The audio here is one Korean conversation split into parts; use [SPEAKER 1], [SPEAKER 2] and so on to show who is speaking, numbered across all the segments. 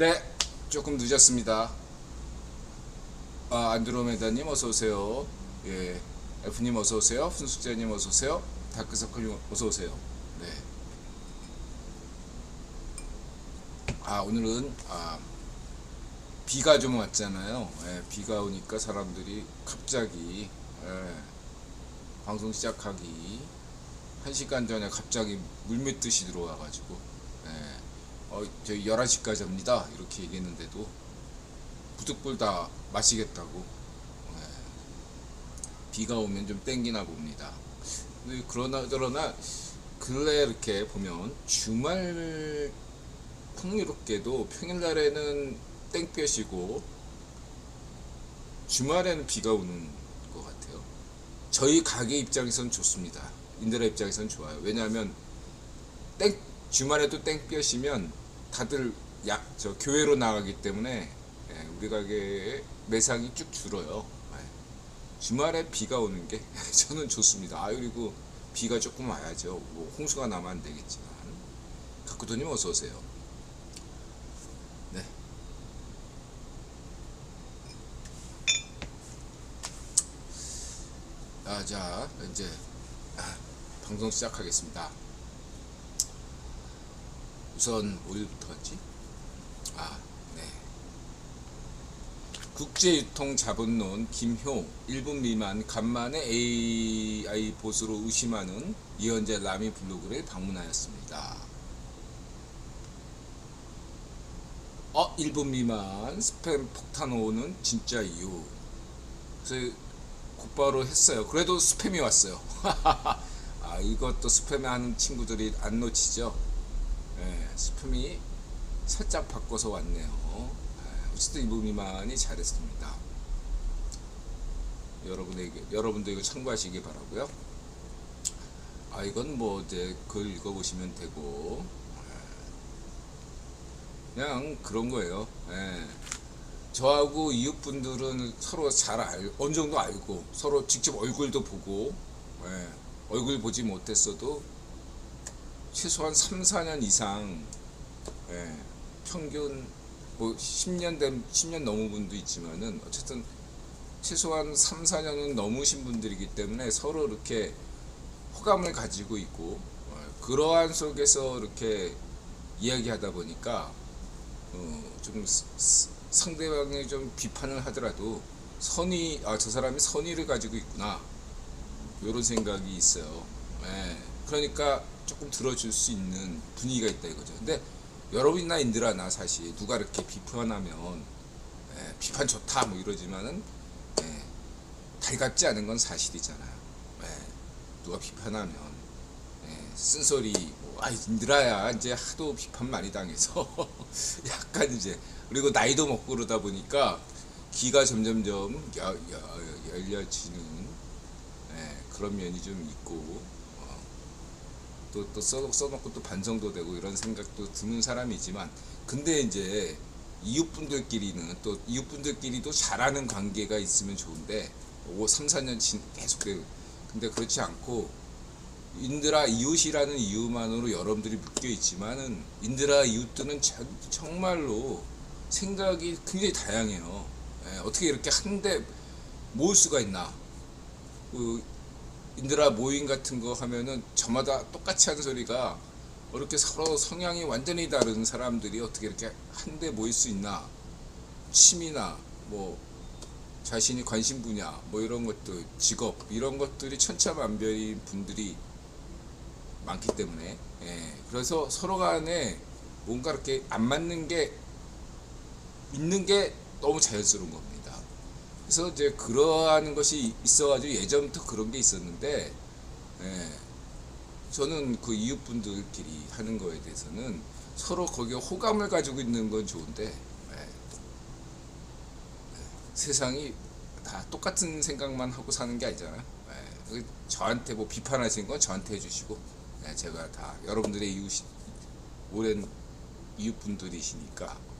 [SPEAKER 1] 네, 조금 늦었습니다. 안드로메다님 어서오세요. 예, F님 어서오세요. 훈숙자님 어서오세요. 다크서클님 어서오세요. 네. 오늘은, 비가 좀 왔잖아요. 예, 비가 오니까 사람들이 갑자기, 예, 방송 시작하기 1시간 전에 갑자기 물밀듯이 들어와가지고, 예, 저희 11시까지 합니다. 이렇게 얘기했는데도 부득불 다 마시겠다고. 예, 비가 오면 좀 땡기나 봅니다. 근데 그러나 근래 이렇게 보면 주말 풍요롭게도 평일날에는 땡볕이고 주말에는 비가 오는 것 같아요. 저희 가게 입장에서는 좋습니다. 인드라 입장에서는 좋아요. 왜냐하면 주말에도 땡볕이면 다들 교회로 나가기 때문에, 예, 우리 가게의 매상이 쭉 줄어요. 예. 주말에 비가 오는 게 저는 좋습니다. 그리고 비가 조금 와야죠. 뭐 홍수가 나면 안 되겠지만. 가꾸도님 어서 오세요. 네. 자 이제 방송 시작하겠습니다. 우선 어디부터 갔지? 네. 국제유통자본론 김효 1분 미만 간만에 AI 보수로 의심하는 이현재 라미 블로그를 방문하였습니다. 1분 미만 스팸 폭탄 오는 진짜 이유. 그래서 곧바로 했어요. 그래도 스팸이 왔어요. 이것도 스팸 하는 친구들이 안 놓치죠. 예, 스팸이 살짝 바꿔서 왔네요. 어쨌든 2분 미만이 잘했습니다. 여러분도 이거 참고하시기 바라고요. 이건 뭐 이제 글 읽어보시면 되고, 그냥 그런 거예요. 예. 저하고 이웃분들은 서로 어느 정도 알고, 서로 직접 얼굴도 보고, 예. 얼굴 보지 못했어도 최소한 3, 4년 이상, 예. 평균 뭐 10년 넘은 분도 있지만은 어쨌든 최소한 3, 4년은 넘으신 분들이기 때문에 서로 이렇게 호감을 가지고 있고, 그러한 속에서 이렇게 이야기하다 보니까 좀 상대방이 좀 비판을 하더라도 저 사람이 선의를 가지고 있구나, 이런 생각이 있어요. 예, 그러니까 조금 들어줄 수 있는 분위기가 있다 이거죠. 근데 여러분이나 인들아나 사실 누가 이렇게 비판하면, 비판 좋다 뭐 이러지만은, 달갑지 않은 건 사실이잖아요. 누가 비판하면, 쓴소리 인드라야 이제 하도 비판 많이 당해서 약간 이제, 그리고 나이도 먹고 그러다 보니까 귀가 점점점 열려지는, 그런 면이 좀 있고, 또 써놓고 또 반성도 되고 이런 생각도 드는 사람이지만, 근데 이제 이웃분들끼리도 잘하는 관계가 있으면 좋은데 3, 4년 계속 근데 그렇지 않고 인드라 이웃이라는 이유만으로 여러분들이 묶여 있지만은 인드라 이웃들은 정말로 생각이 굉장히 다양해요. 어떻게 이렇게 한데 모을 수가 있나? 인드라 모임 같은 거 하면은 저마다 똑같이 하는 소리가, 이렇게 서로 성향이 완전히 다른 사람들이 어떻게 이렇게 한데 모일 수 있나? 취미나 뭐 자신이 관심 분야 뭐 이런 것들, 직업 이런 것들이 천차만별인 분들이 많기 때문에, 그래서 서로 간에 뭔가 이렇게 안 맞는 게 있는 게 너무 자연스러운 겁니다. 그래서 이제 그러한 것이 있어가지고 예전부터 그런 게 있었는데, 저는 그 이웃분들끼리 하는 거에 대해서는 서로 거기에 호감을 가지고 있는 건 좋은데, 세상이 다 똑같은 생각만 하고 사는 게 아니잖아요. 저한테 뭐 비판하시는 건 저한테 해주시고, 제가 다 여러분들의 오랜 이웃분들이시니까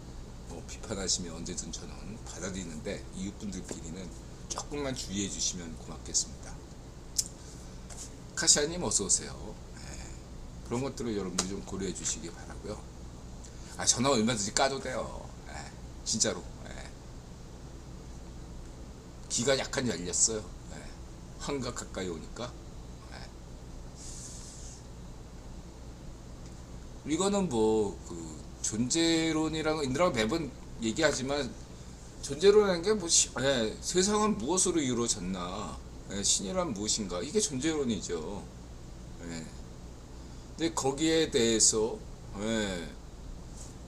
[SPEAKER 1] 뭐 비판하시면 언제든 저는 받아들이는데, 이웃분들끼리는 조금만 주의해 주시면 고맙겠습니다. 카시아님 어서 오세요. 그런 것들을 여러분들이 좀 고려해 주시기 바라고요. 전화 얼마든지 까도 돼요. 진짜로. 예. 기가 약간 열렸어요. 예. 환각 가까이 오니까. 예. 이거는 뭐 그 존재론이라는 인드라가 매번 얘기하지만 존재론이라는 게 뭐 예, 세상은 무엇으로 이루어졌나, 예, 신이란 무엇인가, 이게 존재론이죠. 예. 근데 거기에 대해서 예,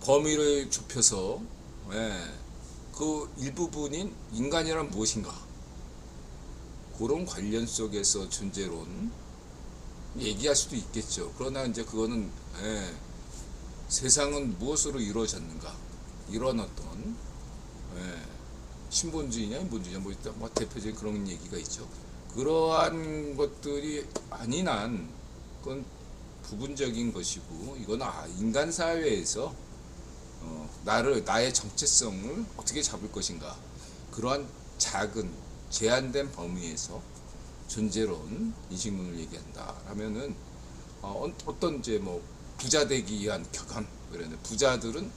[SPEAKER 1] 범위를 좁혀서 예, 그 일부분인 인간이란 무엇인가, 그런 관련 속에서 존재론 얘기할 수도 있겠죠. 그러나 이제 그거는 예, 세상은 무엇으로 이루어졌는가, 이런 어떤 예, 신본주의냐 인본주의냐 뭐 대표적인 그런 얘기가 있죠. 그러한 것들이 아닌 한 그건 부분적인 것이고, 이건 인간 사회에서 나의 정체성을 어떻게 잡을 것인가, 그러한 작은 제한된 범위에서 존재론 인식론을 얘기한다 하면은 어떤 이제 뭐 부자 되기 위한 격언, 그러네. 부자들은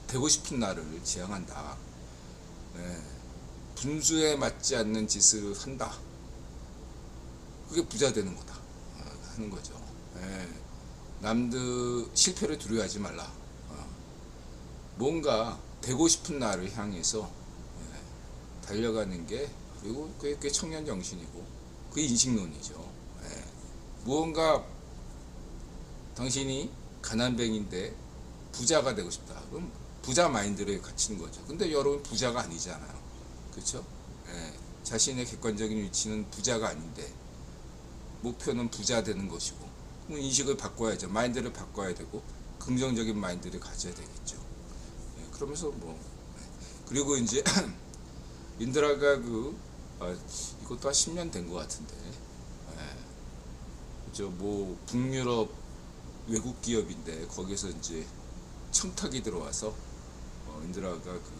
[SPEAKER 1] 되고 싶은 나를 지향한다. 예. 분수에 맞지 않는 짓을 한다. 그게 부자 되는 거다 하는 거죠. 예. 남들 실패를 두려워하지 말라. 뭔가 되고 싶은 나를 향해서 예, 달려가는 게, 그리고 그게 청년 정신이고 그게 인식론이죠. 예. 무언가 당신이 가난뱅인데 부자가 되고 싶다. 그럼 부자 마인드를 갖추는 거죠. 근데 여러분 부자가 아니잖아요. 그렇죠? 예. 자신의 객관적인 위치는 부자가 아닌데 목표는 부자 되는 것이고, 그럼 인식을 바꿔야죠. 마인드를 바꿔야 되고 긍정적인 마인드를 가져야 되겠죠. 예. 그러면서 뭐 그리고 이제 인드라가 이것도 한 10년 된 것 같은데, 예. 뭐 북유럽 외국 기업인데 거기서 이제 청탁이 들어와서 인드라가 그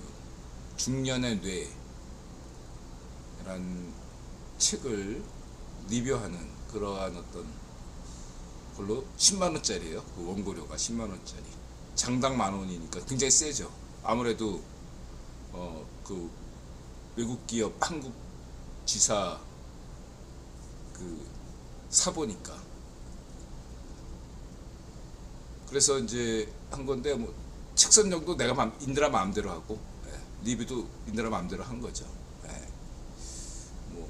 [SPEAKER 1] 중년의 뇌란 책을 리뷰하는 그러한 어떤 걸로 10만 원짜리예요. 그 원고료가 10만 원짜리. 장당 만 원이니까 굉장히 세죠. 아무래도 그 외국 기업 한국 지사 그 사보니까. 그래서 이제 한 건데 뭐 책 선정도 내가 인드라 마음대로 하고, 예, 리뷰도 인드라 마음대로 한 거죠. 예. 뭐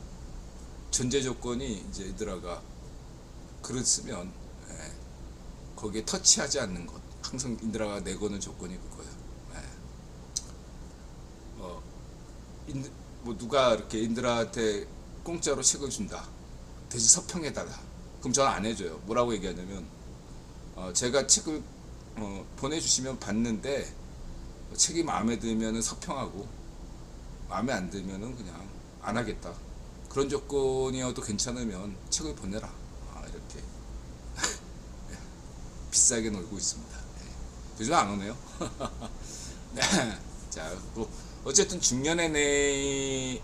[SPEAKER 1] 전제 조건이 이제 인드라가 글을 쓰면 예, 거기에 터치하지 않는 것. 항상 인드라가 내거는 조건이 그거예요. 예. 뭐 누가 이렇게 인드라한테 공짜로 책을 준다, 대신 서평해달라, 그럼 저는 안 해줘요. 뭐라고 얘기하냐면 제가 책을 보내주시면 봤는데 책이 마음에 들면 서평하고 마음에 안 들면 그냥 안 하겠다. 그런 조건이어도 괜찮으면 책을 보내라. 이렇게 비싸게 놀고 있습니다. 요즘 안 오네요. 자, 뭐 어쨌든 중년의 내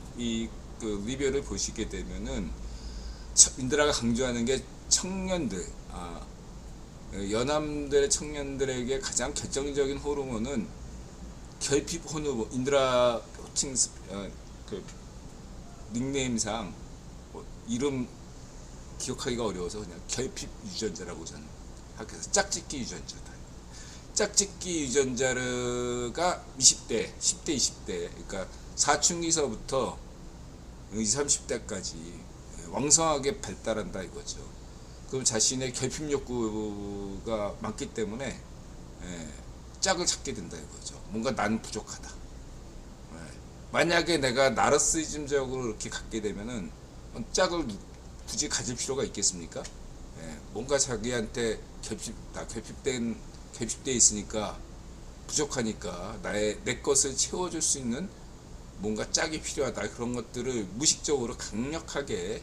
[SPEAKER 1] 그 리뷰를 보시게 되면은 인드라가 강조하는 게 청년들, 연함들의 청년들에게 가장 결정적인 호르몬은 결핍 호르몬. 인드라 호칭 그 닉네임상 이름 기억하기가 어려워서 그냥 결핍 유전자라고 저는 학교에서 짝짓기 유전자다. 짝짓기 유전자가 20대, 10대, 20대, 그러니까 사춘기서부터 20, 30대까지 왕성하게 발달한다 이거죠. 그럼 자신의 결핍 욕구가 많기 때문에 짝을 찾게 된다 이거죠. 뭔가 나는 부족하다. 만약에 내가 나르시즘적으로 이렇게 갖게 되면은 짝을 굳이 가질 필요가 있겠습니까? 뭔가 자기한테 결핍돼 있으니까, 부족하니까 내 것을 채워줄 수 있는 뭔가 짝이 필요하다. 그런 것들을 무의식적으로 강력하게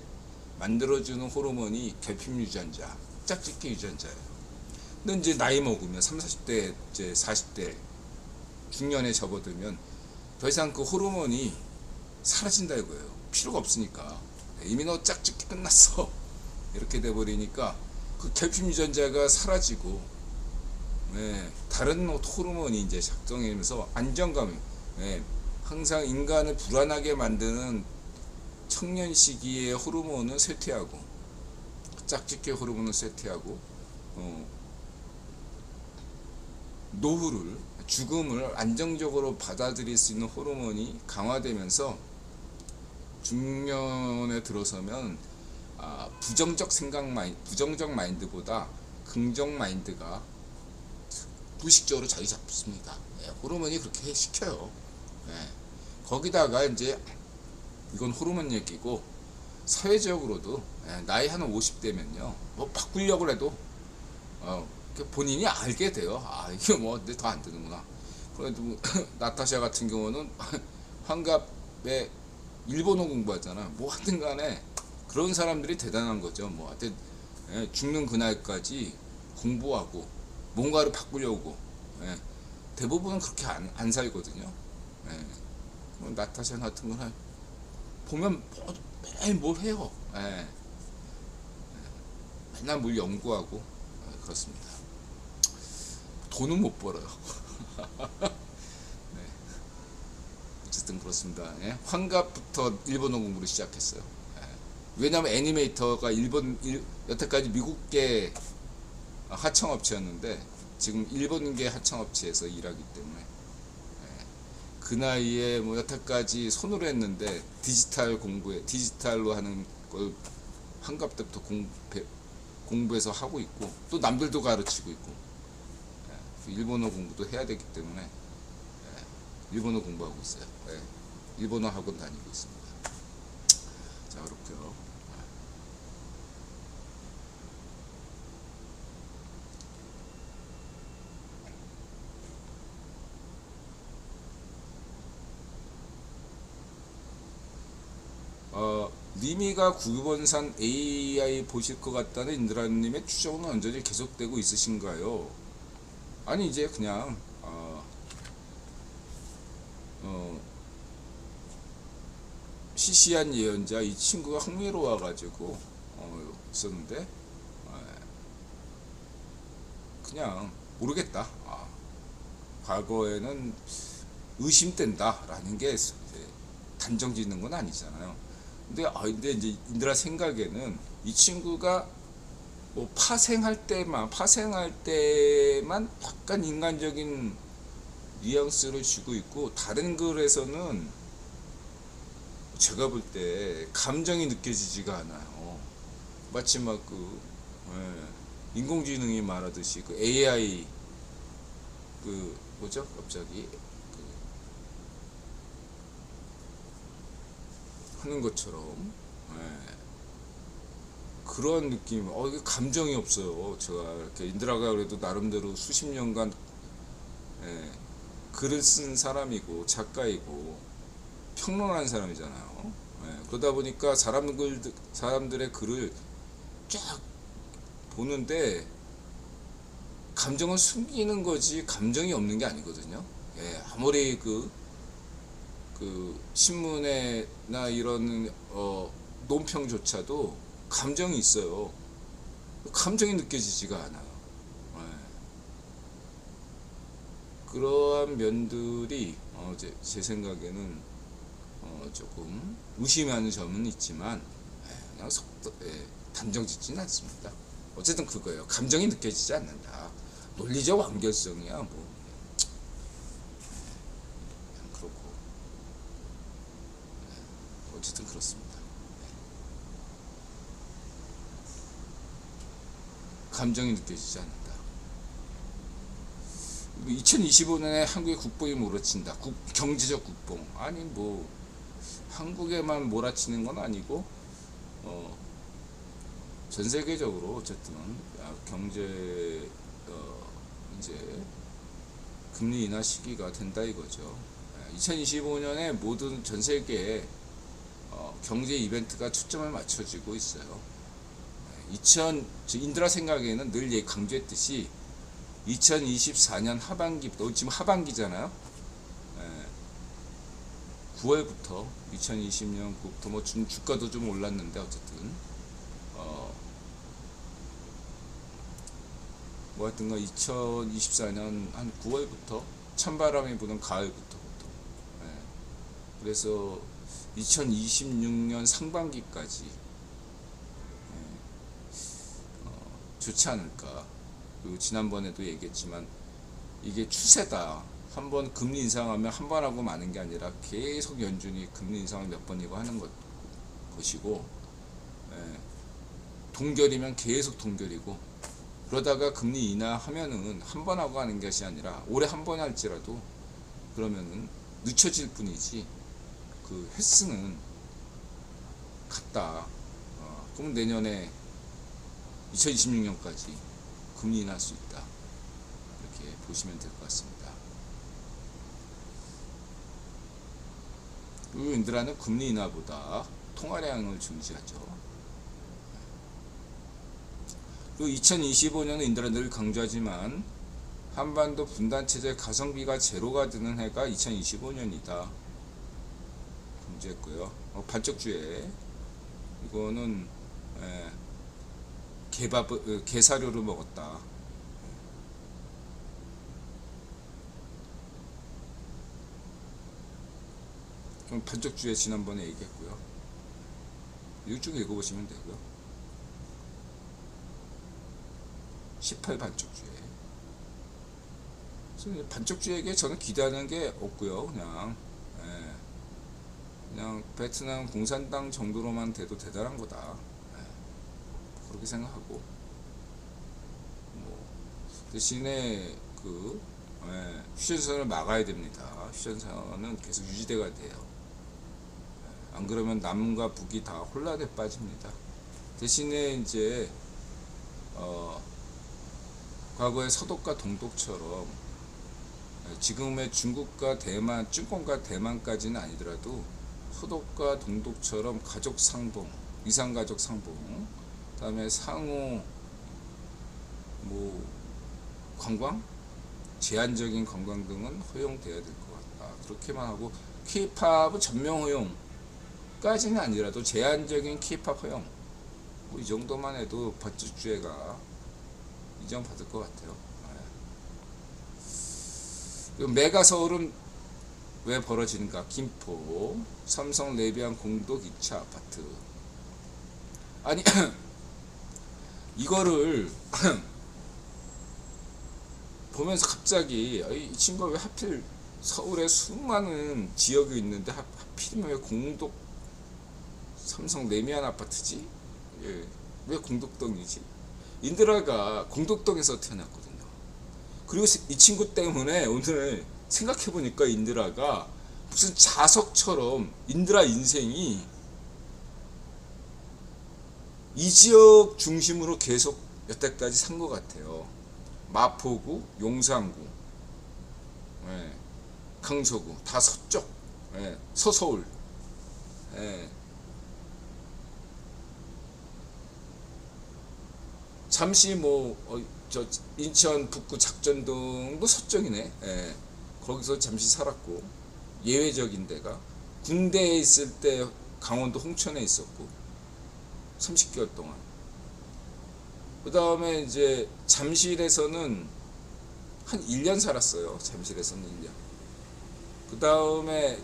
[SPEAKER 1] 만들어주는 호르몬이 결핍 유전자, 짝짓기 유전자예요. 근데 이제 나이 먹으면 30, 40대, 이제 40대 중년에 접어들면 더 이상 그 호르몬이 사라진다 이거예요. 필요가 없으니까. 이미 너 짝짓기 끝났어. 이렇게 돼버리니까 그 결핍 유전자가 사라지고 예, 다른 호르몬이 이제 작동하면서 안정감, 예, 항상 인간을 불안하게 만드는 청년 시기의 호르몬은 쇠퇴하고, 짝짓기 호르몬은 쇠퇴하고, 노후를, 죽음을 안정적으로 받아들일 수 있는 호르몬이 강화되면서 중년에 들어서면 부정적 마인드보다 긍정 마인드가 무의식적으로 자리 잡습니다. 예, 호르몬이 그렇게 시켜요. 예, 거기다가 이제 이건 호르몬 얘기고, 사회적으로도 나이 한 50대면요 뭐 바꾸려고 해도 본인이 알게 돼요. 이게 뭐 더 안 되는구나. 그래도 나타샤 같은 경우는 환갑에 일본어 공부하잖아. 뭐 하여튼 간에 그런 사람들이 대단한 거죠. 뭐 하여튼 죽는 그날까지 공부하고 뭔가를 바꾸려고, 대부분은 그렇게 안 살거든요. 나타샤 같은 거는 보면 매일 뭘 해요. 맨날 뭘 연구하고 그렇습니다. 돈은 못 벌어요. 네. 어쨌든 그렇습니다. 환갑부터 일본어 공부를 시작했어요. 왜냐하면 애니메이터가 여태까지 미국계 하청업체였는데 지금 일본계 하청업체에서 일하기 때문에 그 나이에 뭐 여태까지 손으로 했는데 디지털로 하는 걸 환갑 때부터 공부해서 하고 있고, 또 남들도 가르치고 있고, 일본어 공부도 해야 되기 때문에 일본어 공부하고 있어요. 일본어 학원 다니고 있습니다. 자, 그렇고요. 리미가 구본산 AI 보실 것 같다는 인드라님의 추정은 언제까지 계속되고 있으신가요? 아니, 이제 그냥 시시한 예언자 이 친구가 흥미로워 가지고 있었는데 그냥 모르겠다. 과거에는 의심된다 라는 게 단정 짓는 건 아니잖아요. 근데 이제 인드라 생각에는 이 친구가 뭐 파생할 때만 약간 인간적인 뉘앙스를 주고 있고, 다른 글에서는 제가 볼 때 감정이 느껴지지가 않아요. 마치 막 인공지능이 말하듯이 AI 뭐죠? 갑자기 하는 것처럼 그런 느낌. 이게 감정이 없어요. 제가 이렇게 인드라가 그래도 나름대로 수십 년간 글을 쓴 사람이고 작가이고 평론하는 사람이잖아요. 그러다 보니까 사람들의 글을 쫙 보는데 감정을 숨기는 거지 감정이 없는 게 아니거든요. 아무리 그 신문에나 이런 논평조차도 감정이 있어요. 감정이 느껴지지가 않아요. 그러한 면들이 제 생각에는 조금 의심하는 점은 있지만 그냥 단정 짓지는 않습니다. 어쨌든 그거예요. 감정이 느껴지지 않는다. 논리적 완결성이야 뭐. 그냥 그렇고 어쨌든 그렇습니다. 감정이 느껴지지 않는다. 2025년에 한국의 국뽕이 몰아친다. 경제적 국뽕. 아니 뭐 한국에만 몰아치는 건 아니고 전 세계적으로 어쨌든 경제 이제 금리 인하 시기가 된다 이거죠. 2025년에 모든 전 세계에 경제 이벤트가 초점을 맞춰지고 있어요. 인드라 생각에는 늘 강조했듯이 2024년 하반기부터, 지금 하반기잖아요. 9월부터 2020년부터 뭐 주가도 좀 올랐는데 어쨌든 뭐 하여튼간 2024년 한 9월부터 찬바람이 부는 가을부터 보통. 예. 그래서 2026년 상반기까지 좋지 않을까. 그리고 지난번에도 얘기했지만 이게 추세다. 한번 금리 인상하면 한 번 하고 마는 게 아니라 계속 연준이 금리 인상을 몇 번이고 하는 것이고, 동결이면 계속 동결이고, 그러다가 금리 인하하면은 한 번 하고 하는 것이 아니라 올해 한 번 할지라도 그러면은 늦춰질 뿐이지 그 횟수는 같다. 그럼 내년에 2026년까지 금리 인하할 수 있다. 이렇게 보시면 될 것 같습니다. 그리고 인드라는 금리 인하보다 통화량을 중시하죠. 그리고 2025년은 인드라 늘 강조하지만 한반도 분단체제 가성비가 제로가 되는 해가 2025년이다. 강조했고요. 반쪽주에 이거는 게사료를 먹었다. 반쪽주에 지난번에 얘기했고요. 이거 쭉 읽어보시면 되고요. 18 반쪽주에. 그래서 반쪽주에게 저는 기대하는 게 없고요. 그냥 베트남 공산당 정도로만 돼도 대단한 거다. 그렇게 생각하고, 대신에 휴전선을 막아야 됩니다. 휴전선은 계속 유지돼야 돼요. 안 그러면 남과 북이 다 혼란에 빠집니다. 대신에 이제 과거의 서독과 동독처럼 지금의 중국과 대만, ጭ권과 대만까지는 아니더라도 서독과 동독처럼 가족 상봉, 이상가족 상봉, 그다음에 상호 관광, 제한적인 관광 등은 허용돼야 될 것 같다. 그렇게만 하고 K-팝은 전면 허용까지는 아니라도 제한적인 K-팝 허용, 이 정도만 해도 반쪽주회가 인정받을 것 같아요. 메가 서울은 왜 벌어지는가? 김포 삼성 레비안 공동 2차 아파트. 아니 이거를 보면서 갑자기 이 친구가 왜 하필 서울에 수많은 지역이 있는데 하필이면 왜 공동 삼성 레미안 아파트지? 왜 공덕동이지? 인드라가 공덕동에서 태어났거든요. 그리고 이 친구 때문에 오늘 생각해보니까 인드라가 무슨 자석처럼 인드라 인생이 이 지역 중심으로 계속 여태까지 산 것 같아요. 마포구, 용산구, 강서구 다 서쪽, 서서울, 잠시 인천 북구 작전동도 서쪽이네. 거기서 잠시 살았고, 예외적인 데가 군대에 있을 때 강원도 홍천에 있었고 30개월 동안. 그 다음에 이제 잠실에서는 한 1년 살았어요. 잠실에서는 1년. 그 다음에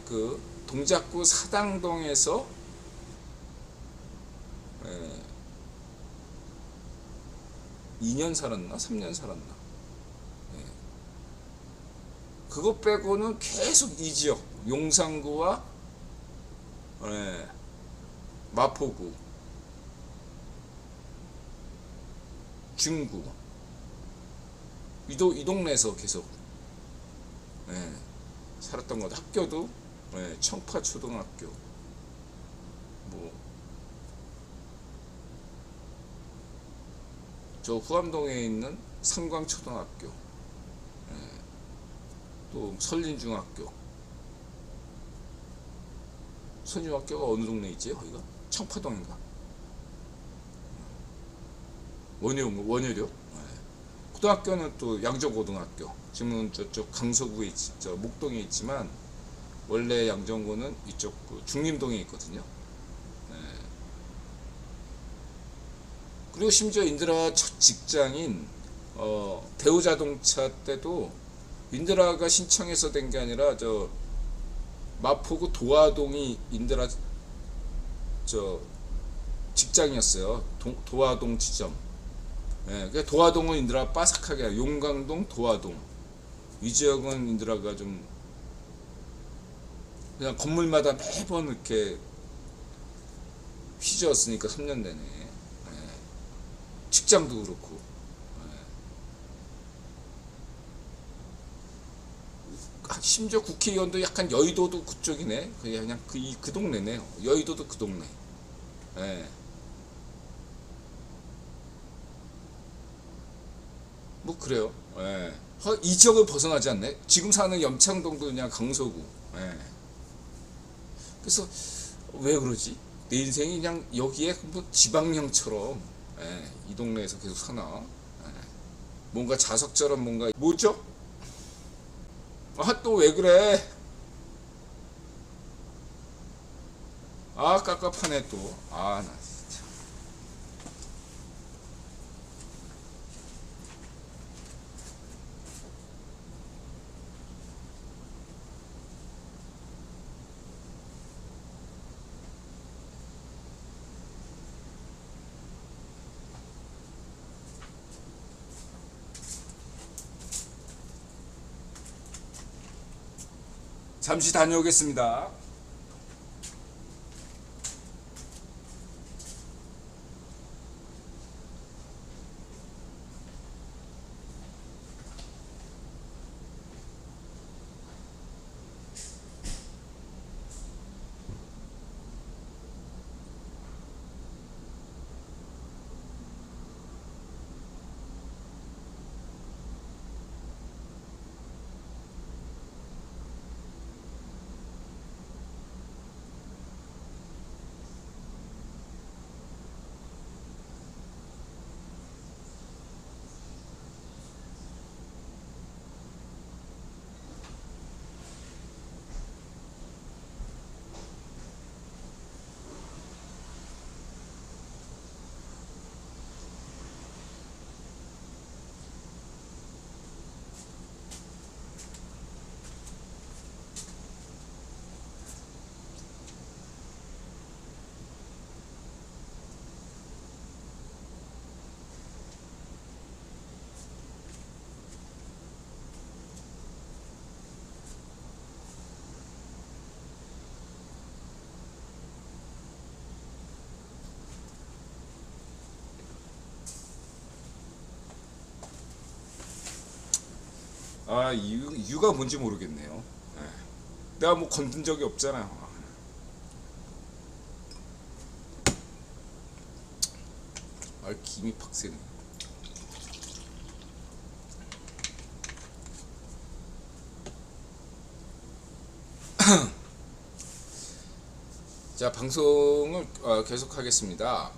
[SPEAKER 1] 동작구 사당동에서 2년 살았나? 3년 살았나? 그거 빼고는 계속 이 지역, 용산구와 마포구, 중구, 이 동네에서 계속 살았던 것 같아요. 학교도 청파초등학교, 저 후암동에 있는 상광초등학교, 또 설린중학교. 설린중학교가 어느 동네에 있지? 거기가? 청파동인가? 원효료? 고등학교는 또 양정고등학교. 지금은 저쪽 강서구에 있지, 저 목동에 있지만 원래 양정고는 이쪽 중림동에 있거든요. 그리고 심지어 인드라 첫 직장인 대우자동차 때도 인드라가 신청해서 된 게 아니라 저 마포구 도화동이 인드라 저 직장이었어요. 도화동 지점. 예, 그 도화동은 인드라 빠삭하게, 용강동, 도화동 이 지역은 인드라가 좀 그냥 건물마다 매번 이렇게 휘저었으니까 3년 내내. 예, 직장도 그렇고. 심지어 국회의원도 약간 여의도도 그쪽이네. 그냥 그 동네네요. 여의도도 그 동네. 예. 뭐 그래요. 예. 이 지역을 벗어나지 않네. 지금 사는 염창동도 그냥 강서구. 예. 그래서 왜 그러지? 내 인생이 그냥 여기에 뭐 지방령처럼 예, 이 동네에서 계속 사나? 예. 뭔가 자석처럼 뭔가 뭐죠? 아, 또 왜 그래? 아, 깝깝하네 또. 아, 나 진짜. 잠시 다녀오겠습니다. 아, 이유가 뭔지 모르겠네요. 예. 내가 뭐 건든 적이 없잖아요. 아, 김이 팍 새네. 자, 방송을 계속 하겠습니다.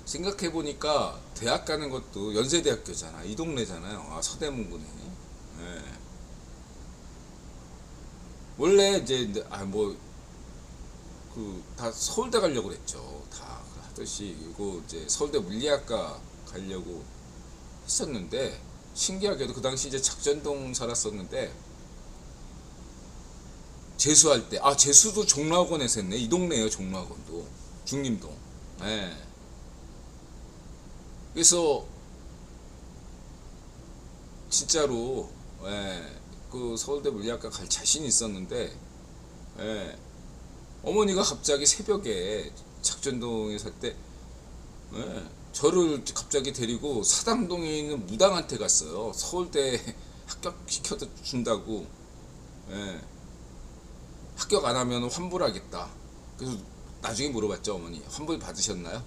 [SPEAKER 1] 생각해 보니까 대학 가는 것도 연세대학교잖아. 이 동네잖아요. 아, 서대문구네. 예. 원래 이제 뭐 그 다 서울대 가려고 그랬죠. 다 하듯이 이거 이제 서울대 물리학과 가려고 했었는데 신기하게도 그 당시 이제 작전동 살았었는데 재수할 때 재수도 종로학원에서 했네. 이 동네에요. 종로학원도 중림동. 예. 그래서 진짜로 예, 그 서울대 물리학과 갈 자신이 있었는데 예, 어머니가 갑자기 새벽에 작전동에 살 때 예, 저를 갑자기 데리고 사당동에 있는 무당한테 갔어요. 서울대 합격시켜 준다고. 예, 합격 안 하면 환불하겠다. 그래서 나중에 물어봤죠. 어머니 환불 받으셨나요?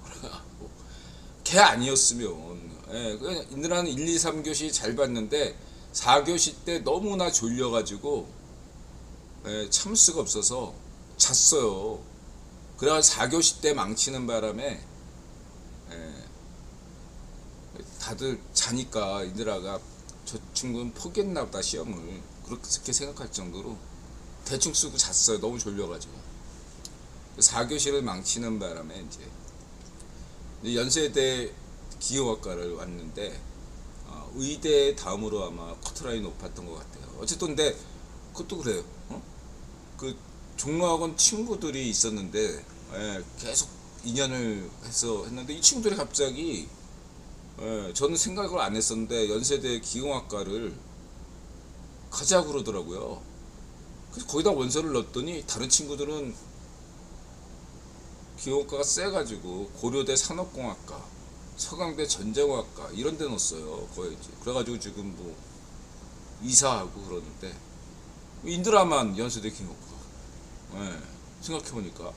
[SPEAKER 1] 걔 아니었으면 예, 인드라는 1, 2, 3교시 잘 봤는데 4교시 때 너무나 졸려가지고 예, 참을 수가 없어서 잤어요. 그래서 4교시 때 망치는 바람에 예, 다들 자니까 인드라가 저 친구는 포기했나 보다 시험을 그렇게 생각할 정도로 대충 쓰고 잤어요. 너무 졸려가지고 4교시를 망치는 바람에 이제 연세대 기계학과를 왔는데 의대 다음으로 아마 커트라인이 높았던 것 같아요. 어쨌든 근데 그것도 그래요. 그 종로학원 친구들이 있었는데 계속 인연을 해서 했는데 이 친구들이 갑자기 저는 생각을 안 했었는데 연세대 기공학과를 가자고 그러더라고요. 그래서 거기다 원서를 넣었더니 다른 친구들은 기공학과가 세가지고 고려대 산업공학과, 서강대 전자공학과 이런 데 넣었어요. 거의 그래가지고 지금 뭐 이사하고 그러는데 인드라만 연세대 기공학과. 생각해보니까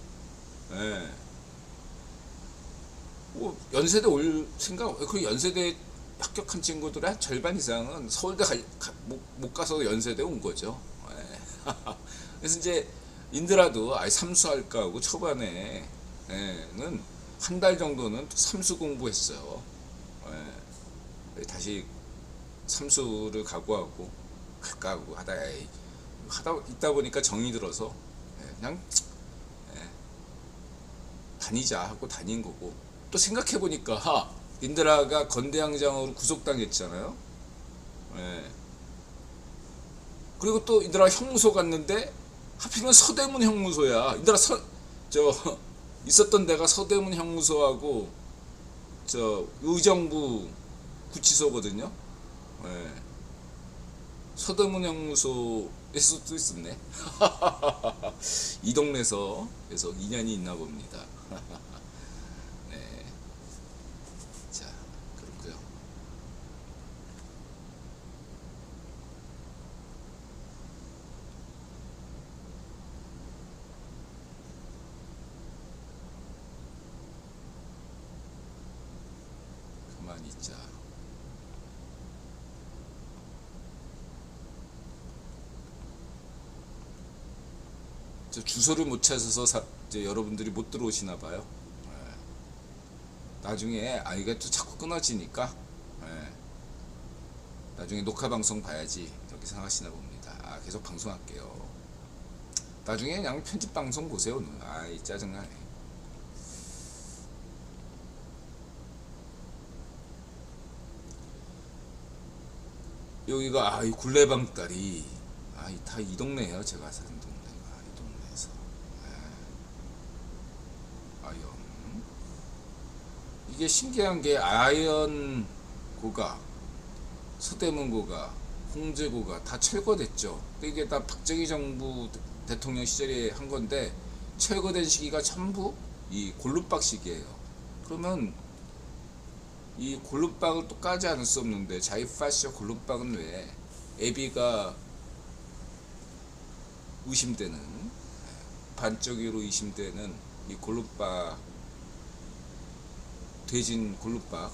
[SPEAKER 1] 뭐 연세대 올 생각, 그 연세대 합격한 친구들의 한 절반 이상은 서울대 못 가서 연세대 온 거죠. 그래서 이제 인드라도 아예 삼수할까 하고 초반에는 한 달 정도는 삼수 공부했어요. 다시 삼수를 각오하고 갈까 하고 하다 있다 보니까 정이 들어서 그냥 다니자 하고 다닌 거고, 또 생각해 보니까 인드라가 건대항장으로 구속당했잖아요. 그리고 또 인드라 형무소 갔는데 하필이면 서대문 형무소야. 인드라 있었던 데가 서대문 형무소하고 의정부 구치소거든요. 서대문 형무소에서 또 있었네. 이 동네에서 그래서 인연이 있나 봅니다. 네. 자, 그렇고요. 가만히 있자. 주소를 못 찾아서 이제 여러분들이 못 들어오시나 봐요. 나중에 이게 또 자꾸 끊어지니까 나중에 녹화 방송 봐야지 이렇게 생각하시나 봅니다. 계속 방송할게요. 나중에 그냥 편집 방송 보세요. 짜증나네. 여기가 이 굴레방다리 다 이 동네예요. 제가 사는 동네가 이 동네에서 이게 신기한 게 아연 고가, 서대문 고가, 홍제 고가 다 철거됐죠. 이게 다 박정희 정부 대통령 시절에 한 건데 철거된 시기가 전부 이 골룸박 시기예요. 그러면 이 골룸박을 또 까지 않을 수 없는데 자이파쇼 골룸박은 왜 애비가 의심되는 반쪽이로 의심되는 이 골룸박, 돼진 골룸박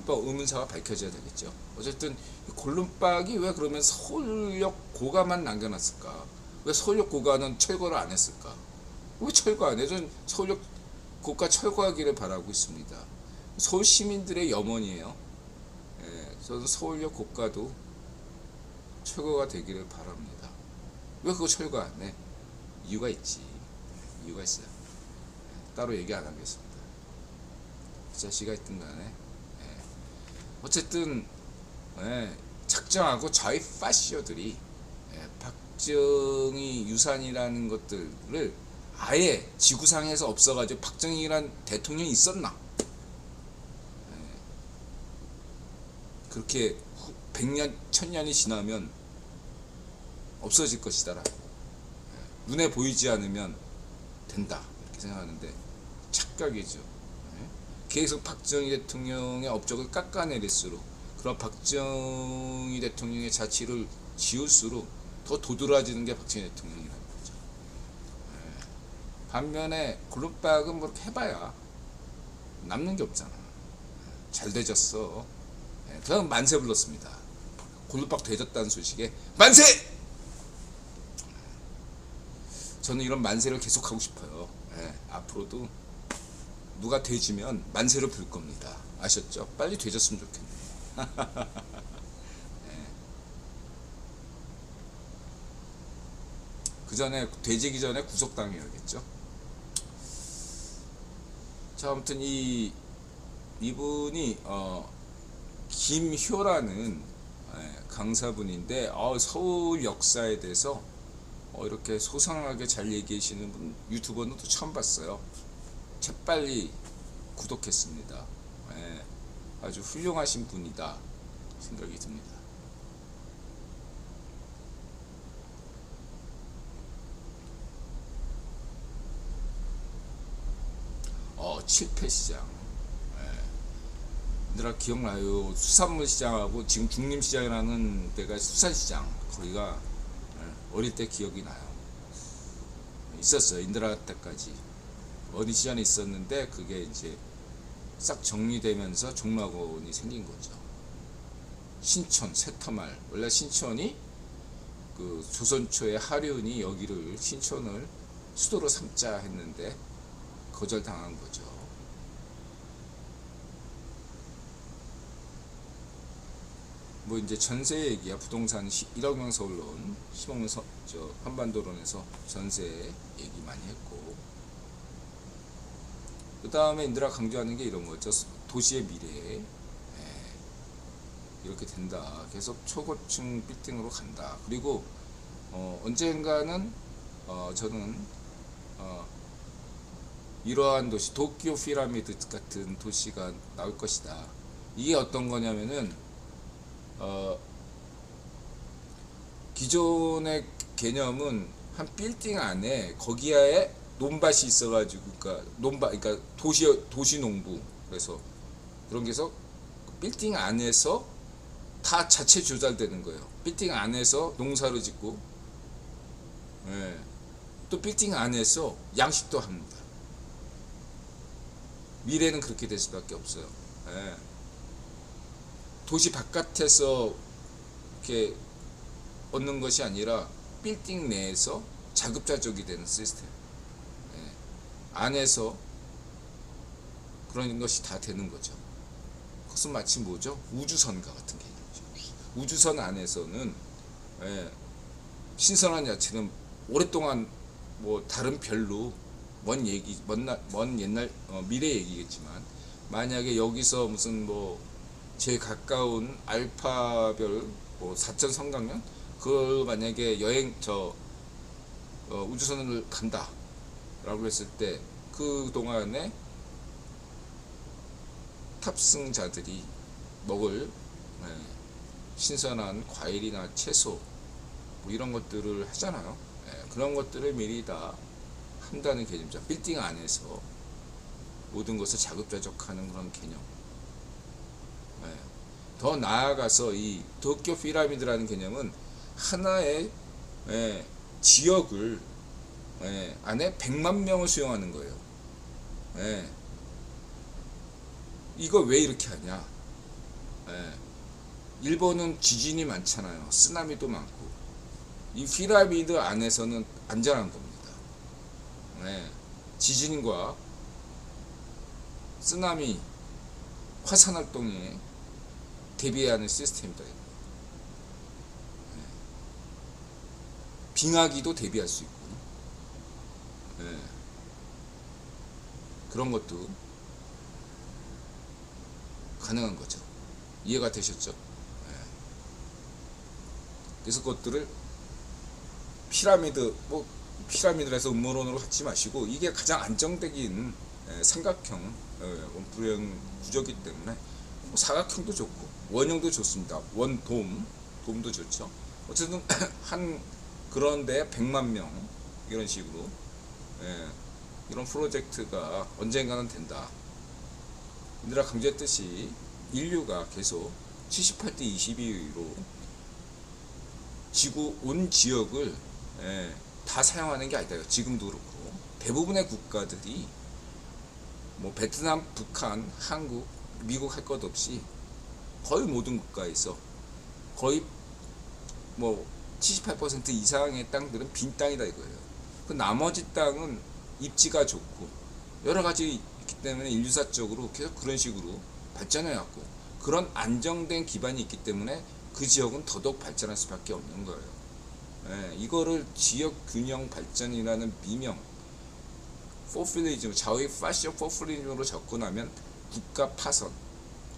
[SPEAKER 1] 의문사가 밝혀져야 되겠죠. 어쨌든 골룸박이 왜 그러면 서울역 고가만 남겨놨을까? 왜 서울역 고가는 철거를 안 했을까? 왜 철거 안 해? 전 서울역 고가 철거하기를 바라고 있습니다. 서울 시민들의 염원이에요. 저는 서울역 고가도 철거가 되기를 바랍니다. 왜 그거 철거 안 해? 이유가 있지. 이유가 있어요. 따로 얘기 안 하겠습니다. 그 자식이 있든 간에 어쨌든 작정하고 저희 파시오들이 박정희 유산이라는 것들을 아예 지구상에서 없어가지고 박정희란 대통령이 있었나? 그렇게 100년, 1000년이 지나면 없어질 것이다라고. 눈에 보이지 않으면 된다. 이렇게 생각하는데 착각이죠. 계속 박정희 대통령의 업적을 깎아내릴수록, 그런 박정희 대통령의 자치를 지울수록 더 도드라지는 게 박정희 대통령이라는 거죠. 반면에 골룸박은 뭐 이렇게 해봐야 남는 게 없잖아. 잘 되졌어. 저는 만세 불렀습니다. 골룸박 되졌다는 소식에 만세! 저는 이런 만세를 계속하고 싶어요. 앞으로도 누가 되지면 만세를 불 겁니다. 아셨죠? 빨리 되졌으면 좋겠네. 그 전에 되지기 전에 구속당해야겠죠. 자, 아무튼 이분이 김효라는 강사분인데 서울 역사에 대해서 이렇게 소상하게 잘 얘기하시는 분 유튜버는 또 처음 봤어요. 재빨리 구독했습니다. 아주 훌륭하신 분이다 생각이 듭니다. 칠패시장. 얘들아 기억나요? 수산물 시장하고 지금 중림시장이라는 데가 수산시장. 거기가 어릴 때 기억이 나요. 있었어요. 인드라 때까지 어디 시장에 있었는데 그게 이제 싹 정리되면서 종로학원이 생긴 거죠. 신촌 세터말. 원래 신촌이 그 조선 초에 하륜이 여기를 신촌을 수도로 삼자 했는데 거절당한 거죠. 뭐 이제 전세 얘기야. 부동산 1억 명 서울론, 10억 명 한반도론에서 전세 얘기 많이 했고, 그 다음에 인드라 강조하는 게 이런 거죠. 도시의 미래. 이렇게 된다. 계속 초고층 빌딩으로 간다. 그리고 언젠가는 저는 이러한 도시, 도쿄 피라미드 같은 도시가 나올 것이다. 이게 어떤 거냐면은 기존의 개념은 한 빌딩 안에 거기에 논밭이 있어가지고, 그러니까 도시 농부. 그래서 그런 게 해서 빌딩 안에서 다 자체 조달되는 거예요. 빌딩 안에서 농사를 짓고, 또 빌딩 안에서 양식도 합니다. 미래는 그렇게 될 수밖에 없어요. 도시 바깥에서 이렇게 얻는 것이 아니라 빌딩 내에서 자급자족이 되는 시스템. 안에서 그런 것이 다 되는 거죠. 그것은 마치 뭐죠? 우주선과 같은 개념이죠. 우주선 안에서는 신선한 야채는 오랫동안 뭐 다른 별로 먼 옛날 미래 얘기겠지만, 만약에 여기서 무슨 뭐 제일 가까운 알파별 뭐 4천 성강년 그걸 만약에 우주선을 간다 라고 했을 때 그 동안에 탑승자들이 먹을 신선한 과일이나 채소 뭐 이런 것들을 하잖아요. 그런 것들을 미리 다 한다는 개념이죠. 빌딩 안에서 모든 것을 자급자족하는 그런 개념. 더 나아가서 이 도쿄 피라미드라는 개념은 하나의 지역을 안에 100만 명을 수용하는 거예요. 이거 왜 이렇게 하냐? 일본은 지진이 많잖아요. 쓰나미도 많고. 이 피라미드 안에서는 안전한 겁니다. 지진과 쓰나미, 화산활동에 대비하는 시스템이다. 빙하기도 대비할 수 있고, 그런 것도 가능한 거죠. 이해가 되셨죠? 그래서 그것들을 피라미드에서 음모론으로 갖지 마시고, 이게 가장 안정적인 삼각형 원뿔형 구조이기 때문에 사각형도 좋고 원형도 좋습니다. 돔도 좋죠. 어쨌든 한 그런데 100만 명 이런 식으로 이런 프로젝트가 언젠가는 된다. 인드라 강조했듯이 인류가 계속 78대 22로 지구 온 지역을 다 사용하는 게 아니다. 지금도 그렇고 대부분의 국가들이 뭐 베트남, 북한, 한국, 미국 할 것 없이 거의 모든 국가에서 거의 뭐 78% 이상의 땅들은 빈 땅이다 이거예요. 그 나머지 땅은 입지가 좋고 여러 가지 있기 때문에 인류사적으로 계속 그런 식으로 발전해 왔고, 그런 안정된 기반이 있기 때문에 그 지역은 더더욱 발전할 수밖에 없는 거예요. 이거를 지역 균형 발전이라는 미명, 포퓰리즘, 좌우의 파시오 포퓰리즘으로 접근하면 국가 파선,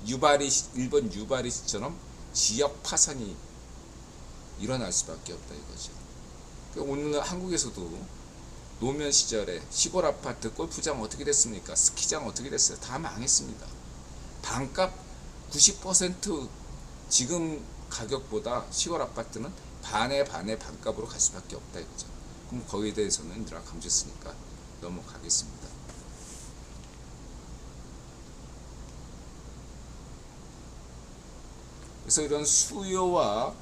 [SPEAKER 1] 일본 유바리시처럼 지역 파산이 일어날 수밖에 없다 이거죠. 그러니까 오늘 한국에서도 노무현 시절에 시골 아파트, 골프장 어떻게 됐습니까? 스키장 어떻게 됐어요? 다 망했습니다. 반값 90% 지금 가격보다 시골 아파트는 반의 반값으로 갈 수밖에 없다 이거죠. 그럼 거기에 대해서는 내가 강조했으니까 넘어가겠습니다. 그래서 이런 수요와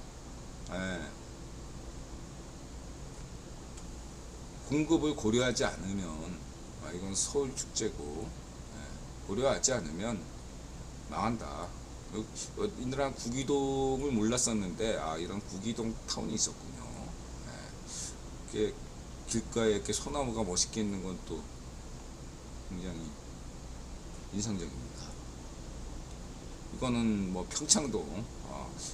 [SPEAKER 1] 공급을 고려하지 않으면 이건 서울 축제고 고려하지 않으면 망한다. 이들은 구기동을 몰랐었는데 이런 구기동 타운이 있었군요. 이렇게 길가에 이렇게 소나무가 멋있게 있는 건 또 굉장히 인상적입니다. 이거는 뭐 평창동.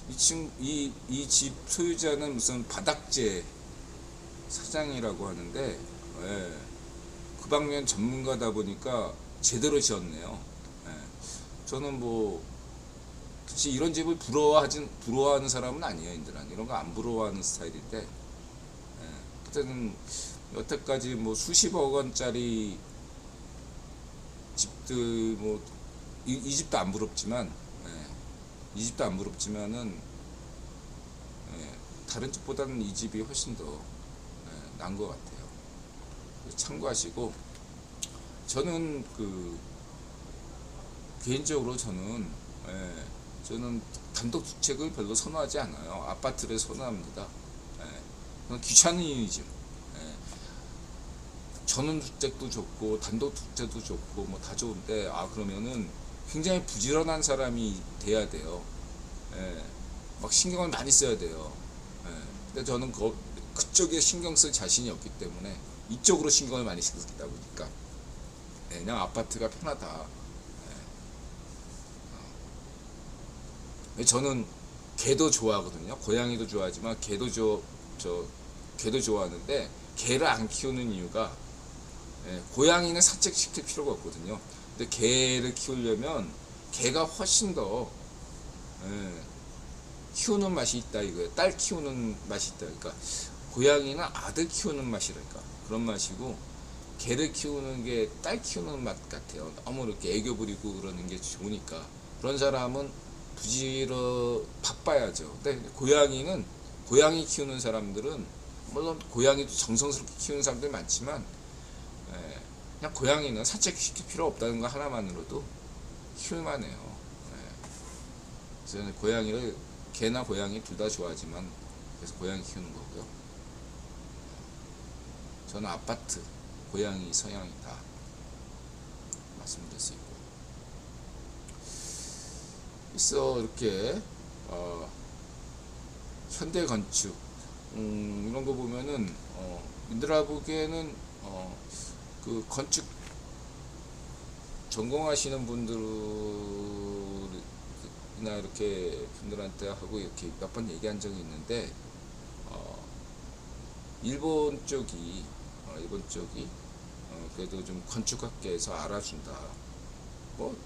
[SPEAKER 1] 이 집 소유자는 무슨 바닥재 사장이라고 하는데 그 방면 전문가다 보니까 제대로 지었네요. 저는 뭐 사실 이런 집을 부러워하는 사람은 아니에요. 인들은 이런 거 안 부러워하는 스타일인데 그때는 여태까지 뭐 수십억 원짜리 집들 뭐 이 집도 안 부럽지만 이 집도 안 부럽지만은 다른 집보다는 이 집이 훨씬 더 나은 것 같아요. 참고하시고 저는 개인적으로 저는 단독주택을 별로 선호하지 않아요. 아파트를 선호합니다. 그건 귀찮은 이유죠. 전원주택도 좋고 단독주택도 좋고 뭐 다 좋은데 그러면은 굉장히 부지런한 사람이 돼야 돼요. 막 신경을 많이 써야 돼요. 근데 저는 그쪽에 신경 쓸 자신이 없기 때문에 이쪽으로 신경을 많이 쓰다 보니까 그냥 아파트가 편하다. 저는 개도 좋아하거든요. 고양이도 좋아하지만 개도 좋아하는데 개를 안 키우는 이유가 고양이는 산책시킬 필요가 없거든요. 근데 개를 키우려면 개가 훨씬 더 키우는 맛이 있다 이거예요. 딸 키우는 맛이 있다. 그러니까 고양이는 아들 키우는 맛이랄까 그런 맛이고 개를 키우는 게 딸 키우는 맛 같아요. 너무 이렇게 애교 부리고 그러는 게 좋으니까 그런 사람은 바빠야죠. 근데 고양이 키우는 사람들은 물론 고양이도 정성스럽게 키우는 사람들이 많지만 그냥 고양이는 산책시킬 필요 없다는 거 하나만으로도 키울만해요. 그래서 개나 고양이 둘 다 좋아하지만 그래서 고양이 키우는 거고요. 저는 아파트, 고양이 성향이다 말씀드릴 수 있고. 그래서 이렇게 현대 건축 이런 거 보면은 민들아 보기에는 그 건축 전공하시는 분들이나 이렇게 분들한테 하고 이렇게 몇 번 얘기한 적이 있는데 일본 쪽이 그래도 좀 건축학계에서 알아준다. 뭐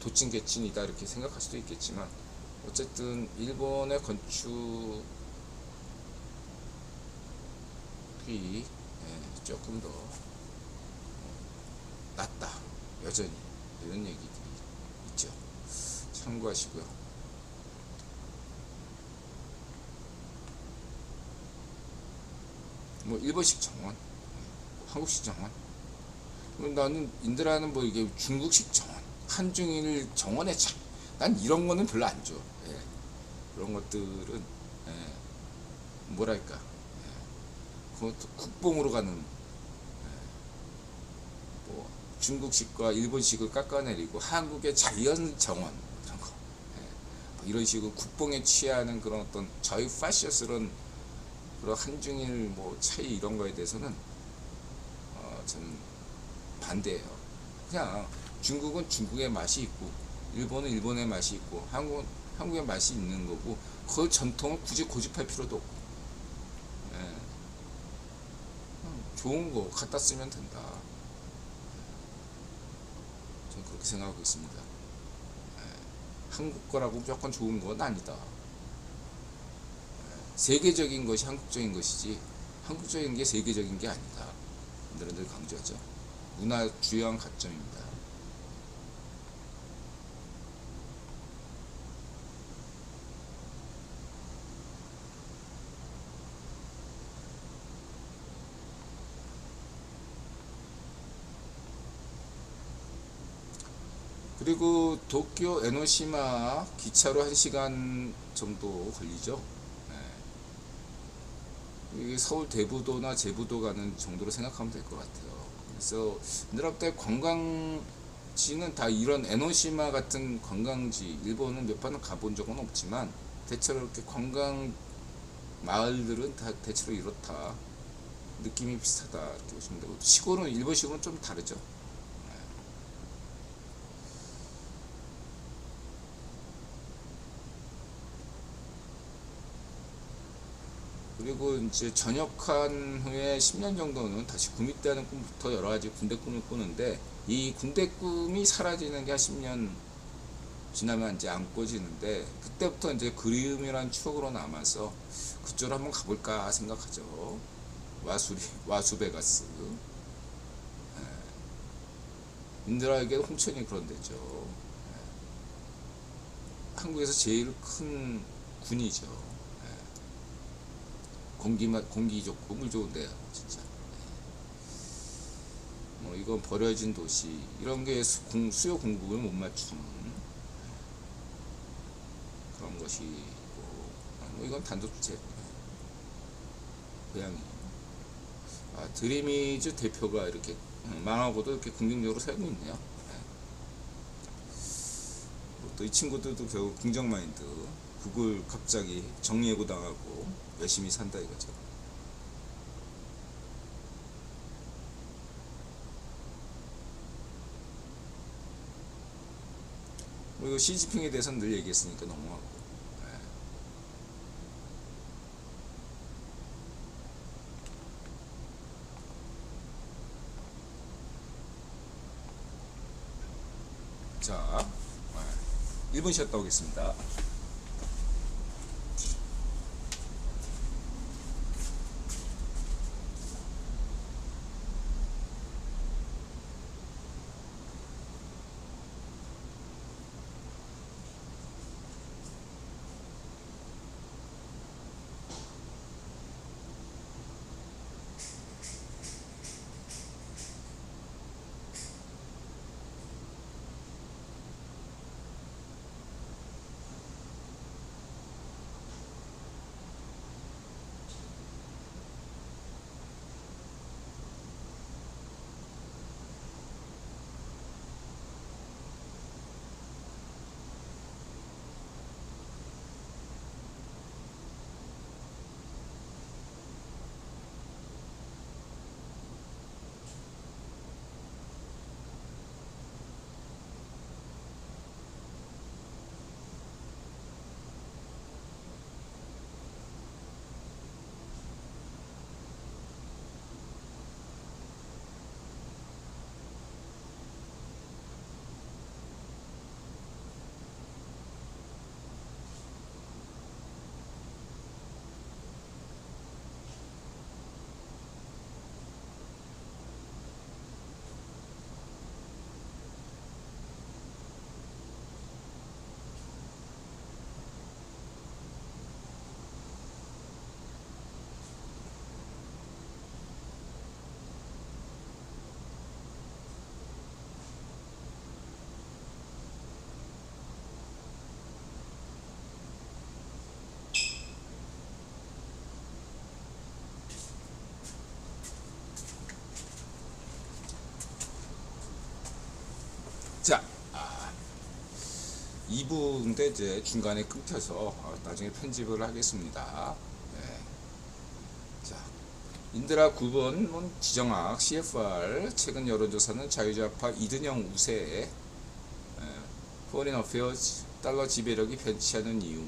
[SPEAKER 1] 도찐개찐이다 이렇게 생각할 수도 있겠지만 어쨌든 일본의 건축이 조금 더 낫다 여전히 이런 얘기들이 있죠. 참고하시고요. 뭐 일본식 정원, 한국식 정원. 나는 인드라는 뭐 이게 중국식 정원, 한중일 정원의 차. 난 이런 거는 별로 안 좋아. 그런 것들은 뭐랄까. 그것도 국뽕으로 가는 뭐 중국식과 일본식을 깎아내리고 한국의 자연 정원 이런 거 뭐 이런 식으로 국뽕에 취하는 그런 어떤 저희 파시스런 그런 한중일 뭐 차이 이런 거에 대해서는 저는 반대예요. 그냥 중국은 중국의 맛이 있고 일본은 일본의 맛이 있고 한국은 한국의 맛이 있는 거고 그 전통을 굳이 고집할 필요도 없고 좋은 거 갖다 쓰면 된다. 저는 그렇게 생각하고 있습니다. 한국 거라고 무조건 좋은 건 아니다. 세계적인 것이 한국적인 것이지 한국적인 게 세계적인 게 아니다. 늘 강조하죠. 문화 주요한 가점입니다. 그리고 도쿄 에노시마 기차로 1시간 정도 걸리죠. 이게 서울 대부도나 제부도 가는 정도로 생각하면 될 것 같아요. 그래서 우리나라 관광지는 다 이런 에노시마 같은 관광지, 일본은 몇 번은 가본 적은 없지만 대체로 이렇게 관광 마을들은 다 대체로 이렇다. 느낌이 비슷하다 이렇게 보시면 되고, 시골은 일본 시골은 좀 다르죠. 그리고 이제 전역한 후에 10년 정도는 다시 군입대하는 꿈부터 여러 가지 군대 꿈을 꾸는데, 이 군대 꿈이 사라지는 게 한 10년 지나면 이제 안 꿔지는데, 그때부터 이제 그리움이란 추억으로 남아서 그쪽으로 한번 가볼까 생각하죠. 와수베가스. 인드라에게 홍천이 그런 데죠. 한국에서 제일 큰 군이죠. 공기 좋고 물 좋은데요, 진짜. 뭐 이건 버려진 도시, 이런 게 수요 공급을 못 맞추는 그런 것이고, 뭐 이건 단독주택. 고양이. 드리미즈 대표가 이렇게 망하고도 이렇게 긍정적으로 살고 있네요. 또 이 친구들도 결국 긍정 마인드. 구글 갑자기 정리해고 당하고 열심히 산다 이거죠. 뭐 이거 시진핑에 대해서는 늘 얘기했으니까 넘어가고. 자, 1분 쉬었다 오겠습니다. 자, 2부인데 이제 중간에 끊겨서 나중에 편집을 하겠습니다. 네. 자, 인드라 9번 지정학 CFR 최근 여론조사는 자유좌파 이든영 우세, 포린 어페어즈 달러 지배력이 변치 않은 이유,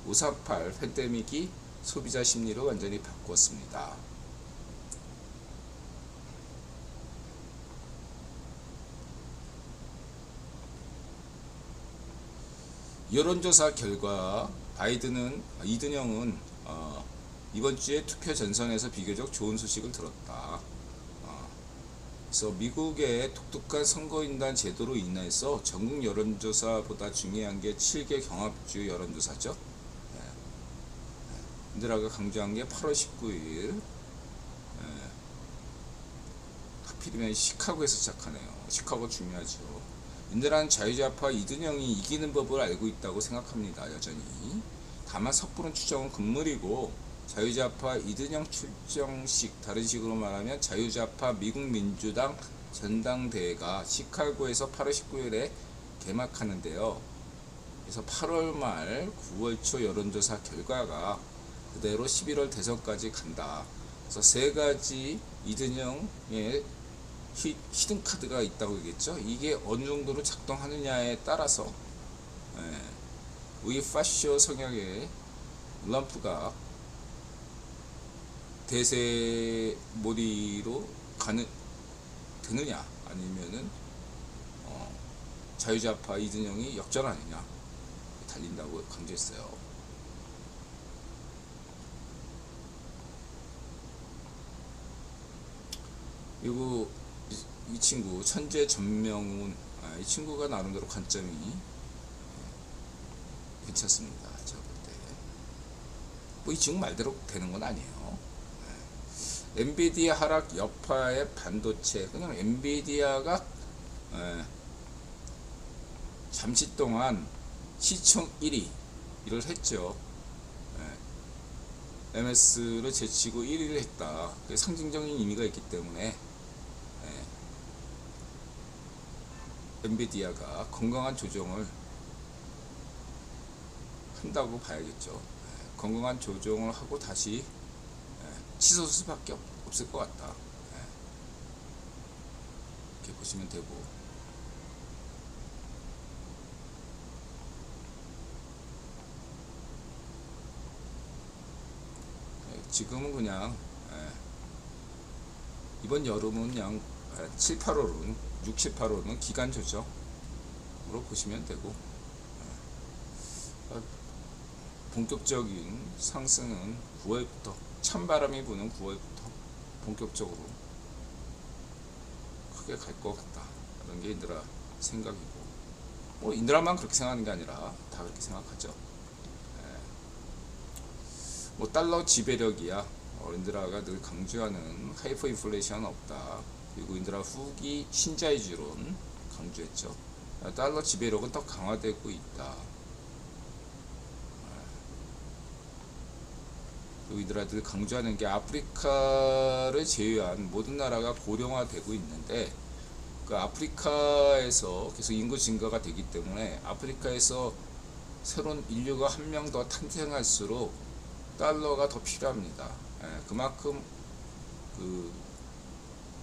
[SPEAKER 1] 538 팬데믹이 소비자 심리를 완전히 바꾸었습니다. 여론조사 결과 이든영은 이번 주에 투표 전선에서 비교적 좋은 소식을 들었다. 그래서 미국의 독특한 선거인단 제도로 인해서 전국 여론조사보다 중요한 게 7개 경합주 여론조사죠. 인드라가 강조한 게 8월 19일 하필이면 시카고에서 시작하네요. 시카고 중요하죠. 인드라는 자유좌파 이든영이 이기는 법을 알고 있다고 생각합니다. 여전히. 다만 섣부른 추정은 금물이고 자유좌파 이든영 출정식, 다른 식으로 말하면 자유좌파 미국 민주당 전당대회가 시카고에서 8월 19일에 개막하는데요. 그래서 8월 말 9월 초 여론조사 결과가 그대로 11월 대선까지 간다. 그래서 세 가지 이든영의 히든 카드가 있다고 얘기했죠. 이게 어느 정도로 작동하느냐에 따라서 우이파쇼 성향의 럼프가 대세몰이로 되느냐, 아니면은 자유좌파 이든영이 역전하느냐 달린다고 강조했어요. 그리고 이 친구 천재 전명훈, 이 친구가 나름대로 관점이 괜찮습니다. 제가 볼 때 뭐 이 친구 말대로 되는 건 아니에요. 엔비디아 하락 여파의 반도체. 그냥 엔비디아가 잠시 동안 시총 1위를 했죠. MS를 제치고 1위를 했다. 그게 상징적인 의미가 있기 때문에 엔비디아가 건강한 조정을 한다고 봐야겠죠. 건강한 조정을 하고 다시 치솟을 수밖에 없을 것 같다. 이렇게 보시면 되고, 지금은 그냥 이번 여름은 그냥 7, 8월은 6, 7, 8월은 기간 조정으로 보시면 되고, 본격적인 상승은 9월부터, 찬바람이 부는 9월부터 본격적으로 크게 갈 것 같다. 이런 게 인드라 생각이고, 뭐 인드라만 그렇게 생각하는 게 아니라 다 그렇게 생각하죠. 뭐 달러 지배력이야. 인드라가 늘 강조하는 하이퍼 인플레이션은 없다. 그리고 인드라 후기 신자유주론 강조했죠. 달러 지배력은 더 강화되고 있다. 그리고 인드라 늘 강조하는 게 아프리카를 제외한 모든 나라가 고령화되고 있는데, 그 아프리카에서 계속 인구 증가가 되기 때문에 아프리카에서 새로운 인류가 한 명 더 탄생할수록 달러가 더 필요합니다. 그만큼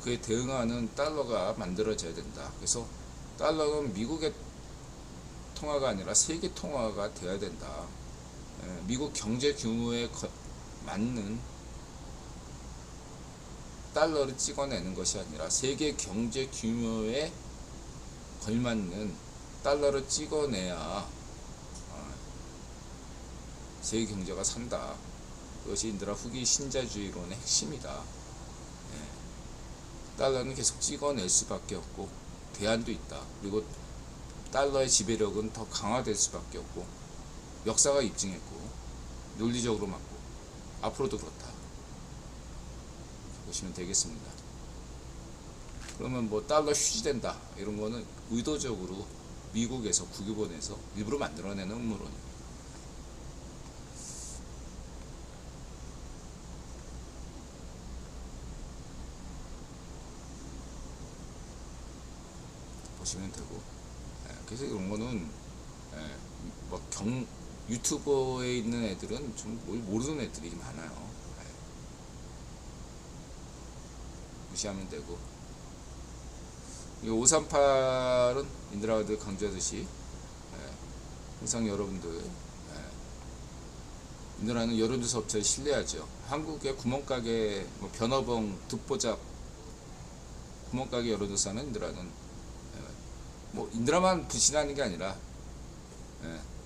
[SPEAKER 1] 그에 대응하는 달러가 만들어져야 된다. 그래서 달러는 미국의 통화가 아니라 세계 통화가 되어야 된다. 미국 경제 규모에 맞는 달러를 찍어내는 것이 아니라 세계 경제 규모에 걸맞는 달러를 찍어내야 세계 경제가 산다. 그것이 인드라 후기 신자주의론의 핵심이다. 달러는 계속 찍어낼 수밖에 없고 대안도 있다. 그리고 달러의 지배력은 더 강화될 수밖에 없고 역사가 입증했고 논리적으로 맞고 앞으로도 그렇다. 보시면 되겠습니다. 그러면 뭐 달러 휴지된다 이런 거는 의도적으로 미국에서 국유본에서 일부러 만들어내는 음모론입니다. 보시면 되고, 그래서 이런 거는 뭐 유튜버에 있는 애들은 좀 모르는 애들이 많아요. 무시하면 되고, 이 538은 인드라가 늘 강조하듯이 항상 여러분들 인드라는 여론조사 업체를 신뢰하죠. 한국의 구멍가게 뭐 변어봉 듣보잡 구멍가게 여론조사는 인드라는 뭐 인드라만 부신하는 게 아니라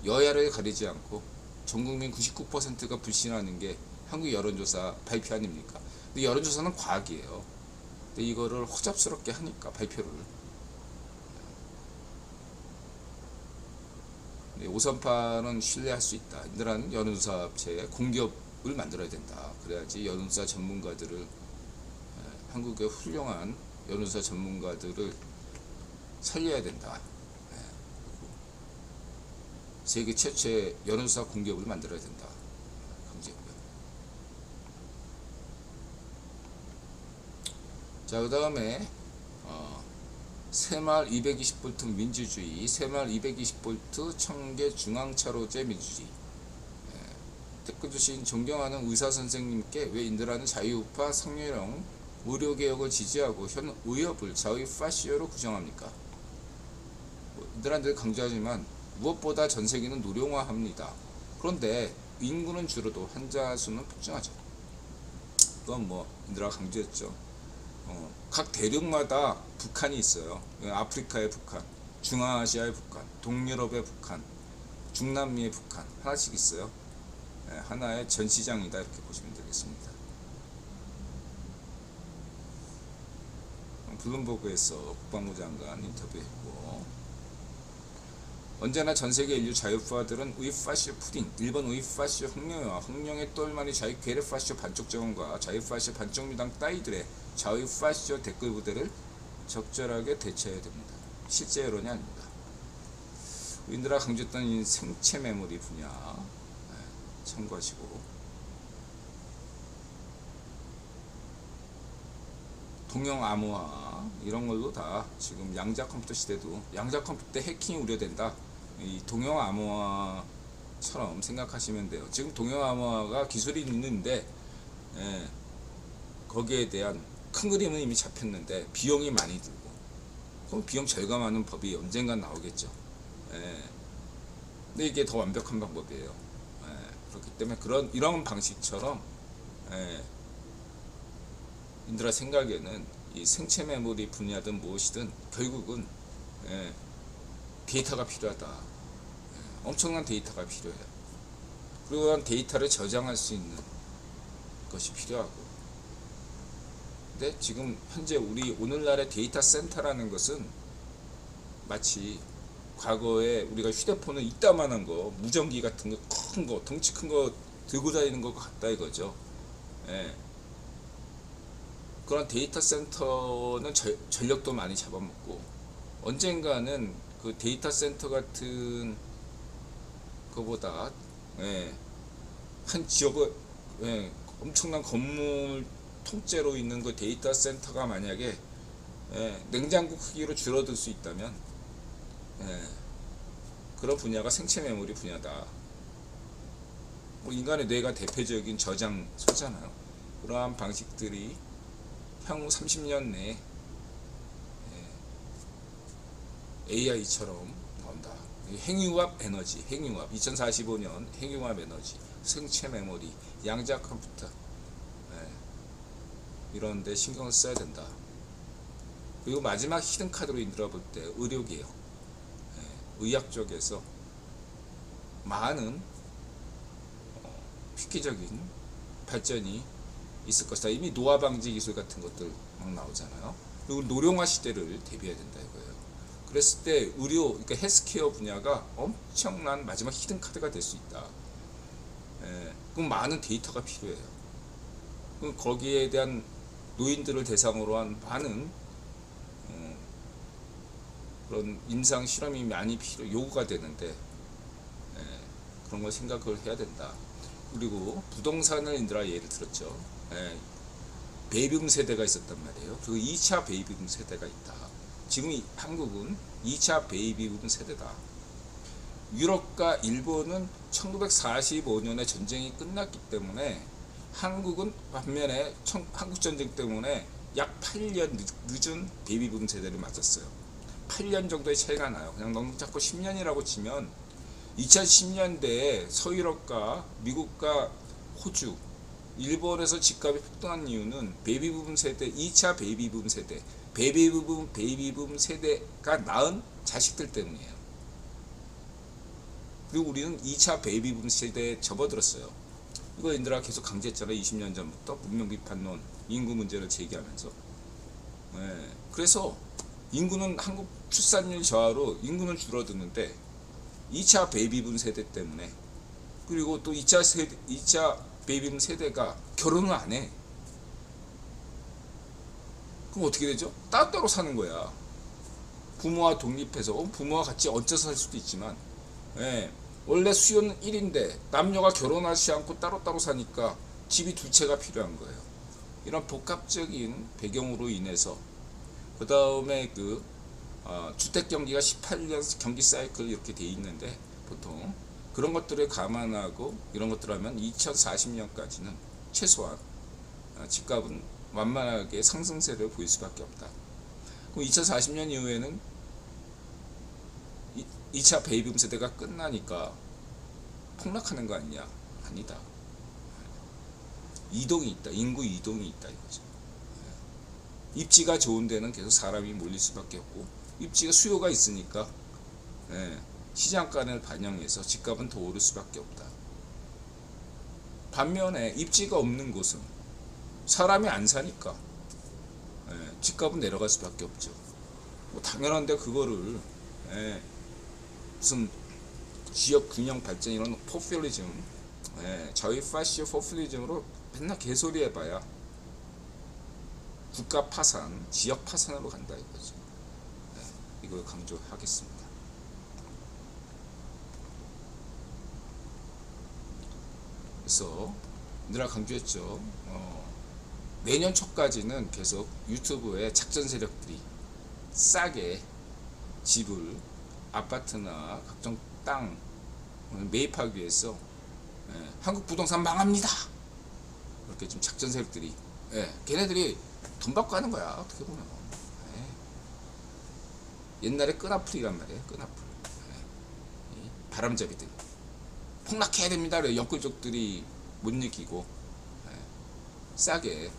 [SPEAKER 1] 여야를 가리지 않고 전 국민 99%가 불신하는 게 한국 여론조사 발표 아닙니까? 근데 여론조사는 과학이에요. 근데 이거를 허접스럽게 하니까 발표를. 네, 오선파는 신뢰할 수 있다. 이들은 여론조사 업체에 공기업을 만들어야 된다. 그래야지 여론조사 전문가들을, 한국의 훌륭한 여론조사 전문가들을 살려야 된다. 세계 최초의 여론조사 공기업을 만들어야 된다. 강제고요. 자, 그 다음에 새마을 220V 민주주의, 새마을 220V 청계 중앙차로제 민주주의. 댓글 주신 존경하는 의사 선생님께 왜 인들하는 자유우파 성렬형 의료개혁을 지지하고 현 의협을 자유 파시오로 규정합니까? 인들한테 강조하지만 무엇보다 전세계는 노령화합니다. 그런데 인구는 줄어도 환자 수는 폭증하죠. 그건 뭐 인들아 강조했죠. 각 대륙마다 북한이 있어요. 아프리카의 북한, 중앙아시아의 북한, 동유럽의 북한, 중남미의 북한 하나씩 있어요. 하나의 전시장이다 이렇게 보시면 되겠습니다. 블룸버그에서 국방부 장관 인터뷰했고, 언제나 전세계 인류 자유파들은 우이파시오 푸딩, 일본 우이파시오 혁명과 혁명의 똘마니 자유 게르파시오 반쪽 정원과 자유파시오 반쪽 미당 따위들의 자유파시오 댓글 부대를 적절하게 대처해야 됩니다. 실제 여론이 아닙니다. 우리나라 강조했던 이 생체 메모리 분야 참고하시고, 동형 암호화 이런 걸로 다 지금 양자 컴퓨터 시대도 양자 컴퓨터 해킹이 우려된다. 이 동형 암호화처럼 생각하시면 돼요. 지금 동형 암호화가 기술이 있는데 거기에 대한 큰 그림은 이미 잡혔는데 비용이 많이 들고, 그럼 비용 절감하는 법이 언젠간 나오겠죠. 근데 이게 더 완벽한 방법이에요. 그렇기 때문에 이런 방식처럼 인들아 생각에는 이 생체 메모리 분야든 무엇이든 결국은 데이터가 필요하다. 엄청난 데이터가 필요해요. 그리고 그 데이터를 저장할 수 있는 것이 필요하고, 근데 지금 현재 우리 오늘날의 데이터 센터라는 것은 마치 과거에 우리가 휴대폰을 이따만한 거, 무전기 같은 거, 큰 거, 덩치 큰 거 들고 다니는 것 같다 이거죠. 그런 데이터 센터는 전력도 많이 잡아먹고, 언젠가는 그 데이터 센터 같은 거보다 한 지역에 엄청난 건물 통째로 있는 그 데이터 센터가 만약에 냉장고 크기로 줄어들 수 있다면 그런 분야가 생체 메모리 분야다. 뭐 인간의 뇌가 대표적인 저장소잖아요. 그러한 방식들이 향후 30년 내에 AI처럼 나온다. 행위융합 에너지, 행위융합 2045년 행위융합 에너지, 생체 메모리, 양자 컴퓨터 이런 데 신경을 써야 된다. 그리고 마지막 히든 카드로 인들어 볼 때 의료개혁, 의학 쪽에서 많은 획기적인 발전이 있을 것이다. 이미 노화 방지 기술 같은 것들 막 나오잖아요. 그리고 노령화 시대를 대비해야 된다 이거예요. 그랬을 때 의료, 그러니까 헬스케어 분야가 엄청난 마지막 히든 카드가 될 수 있다. 그럼 많은 데이터가 필요해요. 그럼 거기에 대한 노인들을 대상으로 한 많은 그런 임상 실험이 많이 요구가 되는데 그런 걸 생각을 해야 된다. 그리고 부동산을 인들아 예를 들었죠. 베이비붐 세대가 있었단 말이에요. 그 2차 베이비붐 세대가 있다. 지금 한국은 2차 베이비붐 세대다. 유럽과 일본은 1945년에 전쟁이 끝났기 때문에, 한국은 반면에 한국전쟁 때문에 약 8년 늦은 베이비붐 세대를 맞았어요. 8년 정도의 차이가 나요. 그냥 넉넉 잡고 10년이라고 치면 2010년대에 서유럽과 미국과 호주, 일본에서 집값이 폭등한 이유는 베이비붐 세대, 2차 베이비붐 세대, 베이비붐 세대가 낳은 자식들 때문이에요. 그리고 우리는 2차 베이비붐 시대에 접어들었어요. 이거 인들아 계속 강조했잖아요. 20년 전부터 문명 비판론, 인구 문제를 제기하면서. 네. 그래서 인구는 한국 출산율 저하로 인구는 줄어드는데 2차 베이비붐 세대 때문에, 그리고 또 2차 베이비붐 세대가 결혼을 안 해. 그럼 어떻게 되죠? 따로따로 사는 거야. 부모와 독립해서 부모와 같이 얹혀서 살 수도 있지만, 예, 원래 수요는 1인데 남녀가 결혼하지 않고 따로따로 사니까 집이 두 채가 필요한 거예요. 이런 복합적인 배경으로 인해서 그 다음에 주택 경기가 18년 경기 사이클 이렇게 돼 있는데, 보통 그런 것들을 감안하고 이런 것들을 하면 2040년까지는 최소한 집값은 완만하게 상승세를 보일 수밖에 없다. 그럼 2040년 이후에는 2차 베이비붐 세대가 끝나니까 폭락하는 거 아니냐? 아니다. 이동이 있다. 인구 이동이 있다 이거죠. 입지가 좋은 데는 계속 사람이 몰릴 수밖에 없고, 입지가 수요가 있으니까 시장가를 반영해서 집값은 더 오를 수밖에 없다. 반면에 입지가 없는 곳은 사람이 안 사니까 집값은 내려갈 수밖에 없죠. 뭐 당연한데 그거를 무슨 지역 균형 발전 이런 포퓰리즘, 저희 파시오 포퓰리즘으로 맨날 개소리 해봐야 국가 파산, 지역 파산으로 간다 이거죠. 이걸 강조하겠습니다. 그래서 늘 강조했죠. 내년 초까지는 계속 유튜브에 작전 세력들이 싸게 집을, 아파트나 각종 땅 매입하기 위해서 한국 부동산 망합니다. 이렇게 좀 작전 세력들이, 걔네들이 돈 받고 하는 거야 어떻게 보면. 옛날에 끈아풀이란 말이에요. 끈아풀. 바람잡이들 폭락해야 됩니다. 영끌족들이 못 이기고 싸게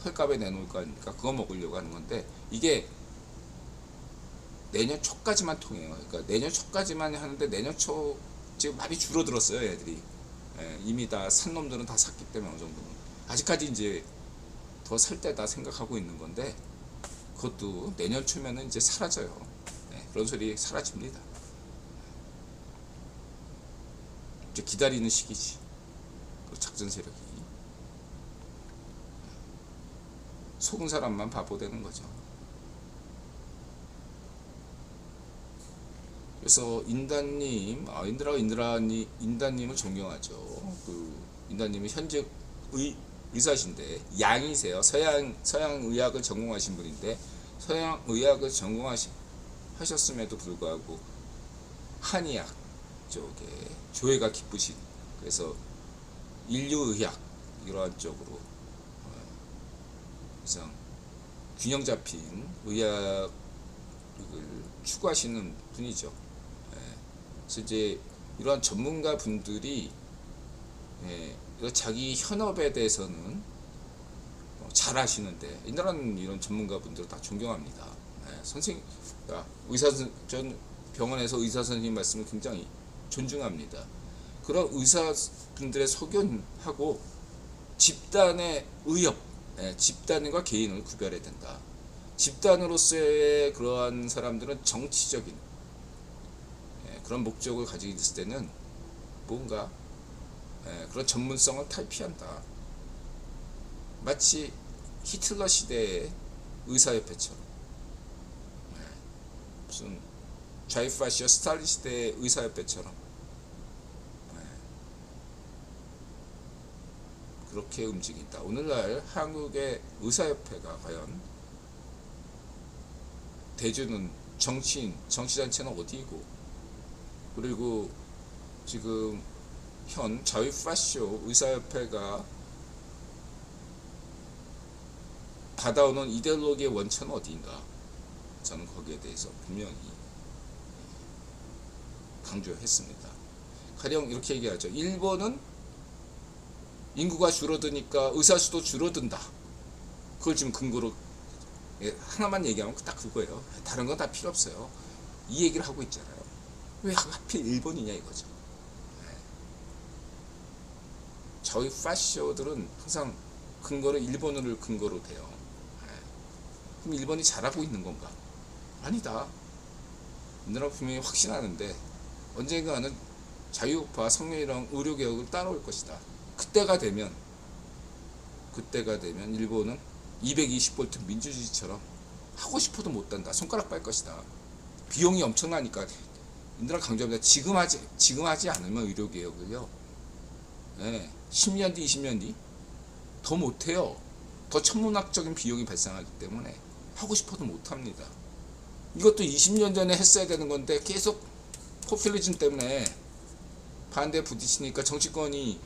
[SPEAKER 1] 헐값에 내놓을 거니까 그거 먹으려고 하는 건데, 이게 내년 초까지만 통해요. 그러니까 내년 초까지만 하는데 내년 초 지금 많이 줄어들었어요 애들이. 이미 다 산 놈들은 다 샀기 때문에 어느 정도는 아직까지 이제 더 살 때다 생각하고 있는 건데, 그것도 내년 초면은 이제 사라져요. 그런 소리 사라집니다. 이제 기다리는 시기지. 그 작전 세력이 속은 사람만 바보 되는 거죠. 그래서 인다님, 인다님을 존경하죠. 인다님은 현직 의사신데 양이세요. 서양 의학을 전공하신 분인데, 서양 의학을 전공하셨음에도 불구하고 한의학 쪽에 조예가 깊으신, 그래서 인류의학 이러한 쪽으로 균형 잡힌 의학을 추구하시는 분이죠. 그래서 이제 이러한 전문가 분들이 자기 현업에 대해서는 잘 하시는데, 이런 전문가 분들을 다 존경합니다. 전 병원에서 의사 선생님 말씀을 굉장히 존중합니다. 그런 의사분들의 소견하고 집단의 의협, 집단과 개인을 구별해야 된다. 집단으로서의 그러한 사람들은 정치적인 그런 목적을 가지고 있을 때는 뭔가 그런 전문성을 탈피한다. 마치 히틀러 시대의 의사협회처럼, 무슨 좌이파시오 스탈린 시대의 의사협회처럼 그렇게 움직인다. 오늘날 한국의 의사협회가 과연 대주는 정치인, 정치단체는 어디이고, 그리고 지금 현 자유파시오 의사협회가 받아오는 이데올로기의 원천은 어디인가? 저는 거기에 대해서 분명히 강조했습니다. 가령 이렇게 얘기하죠. 일본은 인구가 줄어드니까 의사 수도 줄어든다. 그걸 지금 근거로 하나만 얘기하면 딱 그거예요. 다른 건 다 필요 없어요. 이 얘기를 하고 있잖아요. 왜 하필 일본이냐 이거죠. 저희 파쇼들은 항상 근거를 일본어를 근거로 돼요. 그럼 일본이 잘하고 있는 건가? 아니다. 우리나라 분명히 확신하는데 언젠가는 자유우파 성렬이랑 의료개혁을 따라올 것이다. 그때가 되면 일본은 220V 민주주의처럼 하고 싶어도 못한다. 손가락 빨 것이다. 비용이 엄청나니까 우리나라 강조합니다. 지금 하지 않으면 의료개혁을요. 10년 뒤 20년 뒤 더 못해요. 더 천문학적인 비용이 발생하기 때문에 하고 싶어도 못합니다. 이것도 20년 전에 했어야 되는 건데 계속 포퓰리즘 때문에 반대에 부딪히니까 정치권이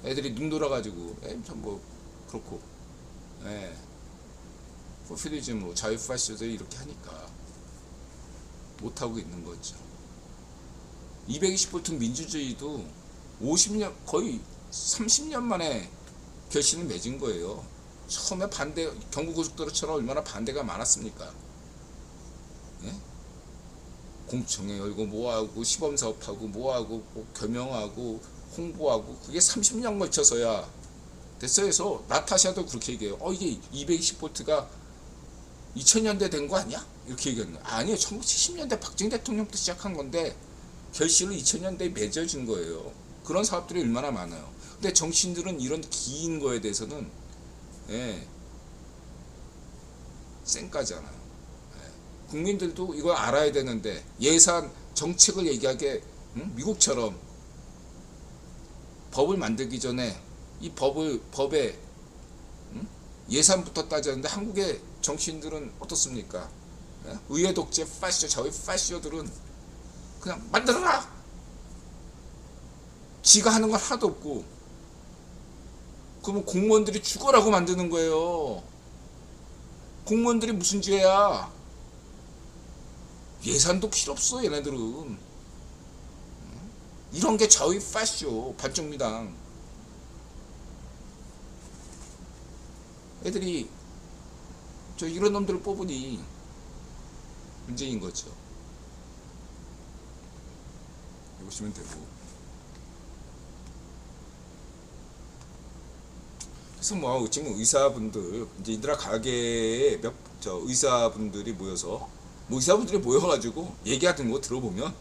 [SPEAKER 1] 애들이 눈 돌아가지고 뭐 그렇고 포퓰리즘으로 자유파시들이 이렇게 하니까 못하고 있는 거죠. 220V 민주주의도 50년 거의 30년 만에 결실을 맺은 거예요. 처음에 반대 경부고속도로처럼 얼마나 반대가 많았습니까? 공청회 열고 뭐하고 시범사업하고 뭐하고 겸용하고 홍보하고 그게 30년 걸쳐서야 됐어. 해서 나타샤도 그렇게 얘기해요. 이게 220V가 2000년대 된 거 아니야? 이렇게 얘기하는 거예요. 아니에요. 1970년대 박정희 대통령부터 시작한 건데 결실은 2000년대에 맺어진 거예요. 그런 사업들이 얼마나 많아요. 근데 정치인들은 이런 긴 거에 대해서는 쌩까잖아요. 국민들도 이걸 알아야 되는데 예산 정책을 얘기하게 미국처럼 법을 만들기 전에 이 법에 예산부터 따졌는데 한국의 정치인들은 어떻습니까? 의회 독재 파시오 저희 파시오들은 그냥 만들어라. 지가 하는 건 하나도 없고 그러면 공무원들이 죽어라고 만드는 거예요. 공무원들이 무슨 죄야? 예산도 필요 없어 얘네들은. 이런 게 저희 파쇼 반쪽미당 애들이 이런 놈들을 뽑으니 문제인 거죠. 보시면 되고. 그래서 뭐 지금 의사분들 이제 인드라 가게에 의사분들이 모여가지고 얘기하는 거 들어보면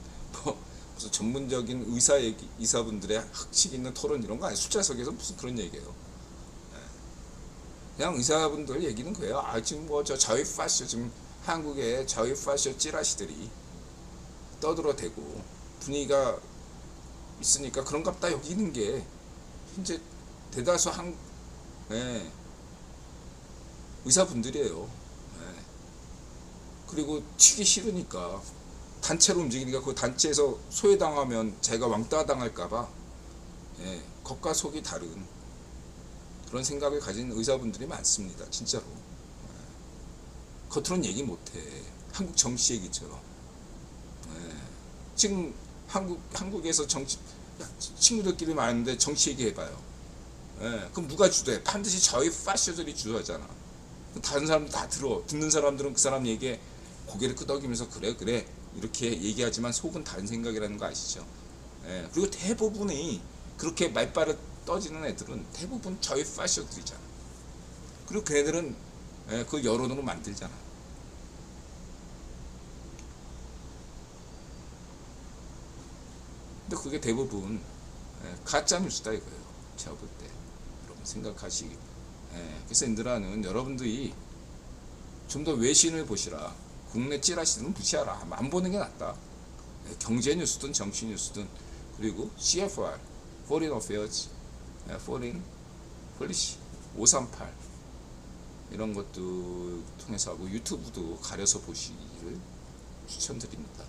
[SPEAKER 1] 무슨 전문적인 의사분들의 학식 있는 토론 이런 거 아니에요. 숫자석에서 무슨 그런 얘기예요. 그냥 의사분들 얘기는 그래요. 지금 자위파쇼 지금 한국의 자위파쇼 찌라시들이 떠들어대고 분위기가 있으니까 그런갑다 여기는 게 현재 대다수 의사분들이에요. 그리고 튀기 싫으니까 단체로 움직이니까 그 단체에서 소외당하면 자기가 왕따 당할까봐 겉과 속이 다른 그런 생각을 가진 의사분들이 많습니다. 진짜로. 겉으로는 얘기 못해. 한국 정치 얘기처럼. 지금 한국에서 친구들끼리 많은데 정치 얘기해봐요. 그럼 누가 주도해? 반드시 저희 파쇼들이 주도하잖아. 다른 사람들 다 들어. 듣는 사람들은 그 사람 얘기에 고개를 끄덕이면서 그래 이렇게 얘기하지만 속은 다른 생각이라는 거 아시죠? 그리고 대부분이 그렇게 말빨을 떠지는 애들은 대부분 저희 파쇼들이잖아. 그리고 걔네들은 그걸 여론으로 만들잖아. 근데 그게 대부분 가짜 뉴스다 이거예요. 제가 볼 때. 여러분 생각하시기. 그래서 인드라는 여러분들이 좀 더 외신을 보시라. 국내 찌라시는 무시하라. 안 보는 게 낫다. 경제 뉴스든 정치 뉴스든 그리고 CFR, Foreign Affairs, Foreign Policy 538 이런 것도 통해서 하고 유튜브도 가려서 보시기를 추천드립니다.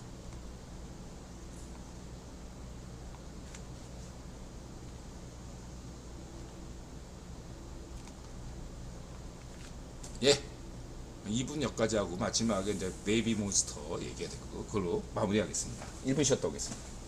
[SPEAKER 1] 예, 2분 여기까지 하고 마지막에 이제 베이비 몬스터 얘기해야 되고 그걸로 마무리하겠습니다. 1분 쉬었다 오겠습니다.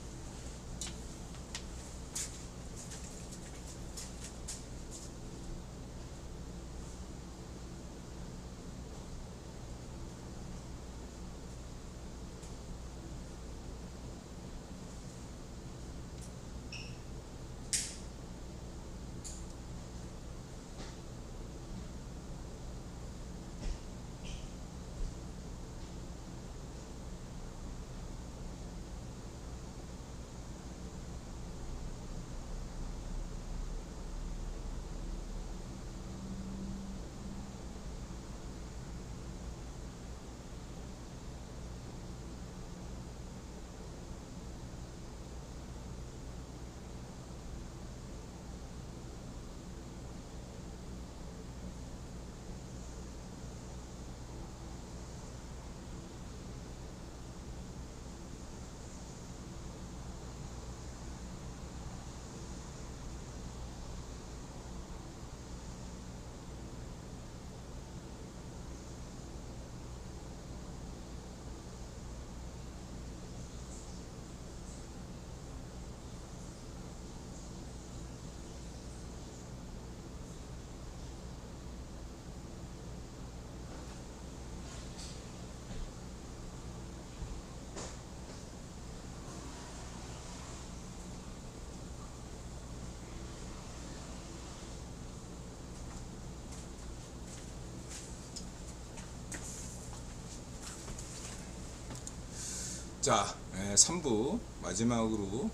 [SPEAKER 1] 자, 3부 마지막으로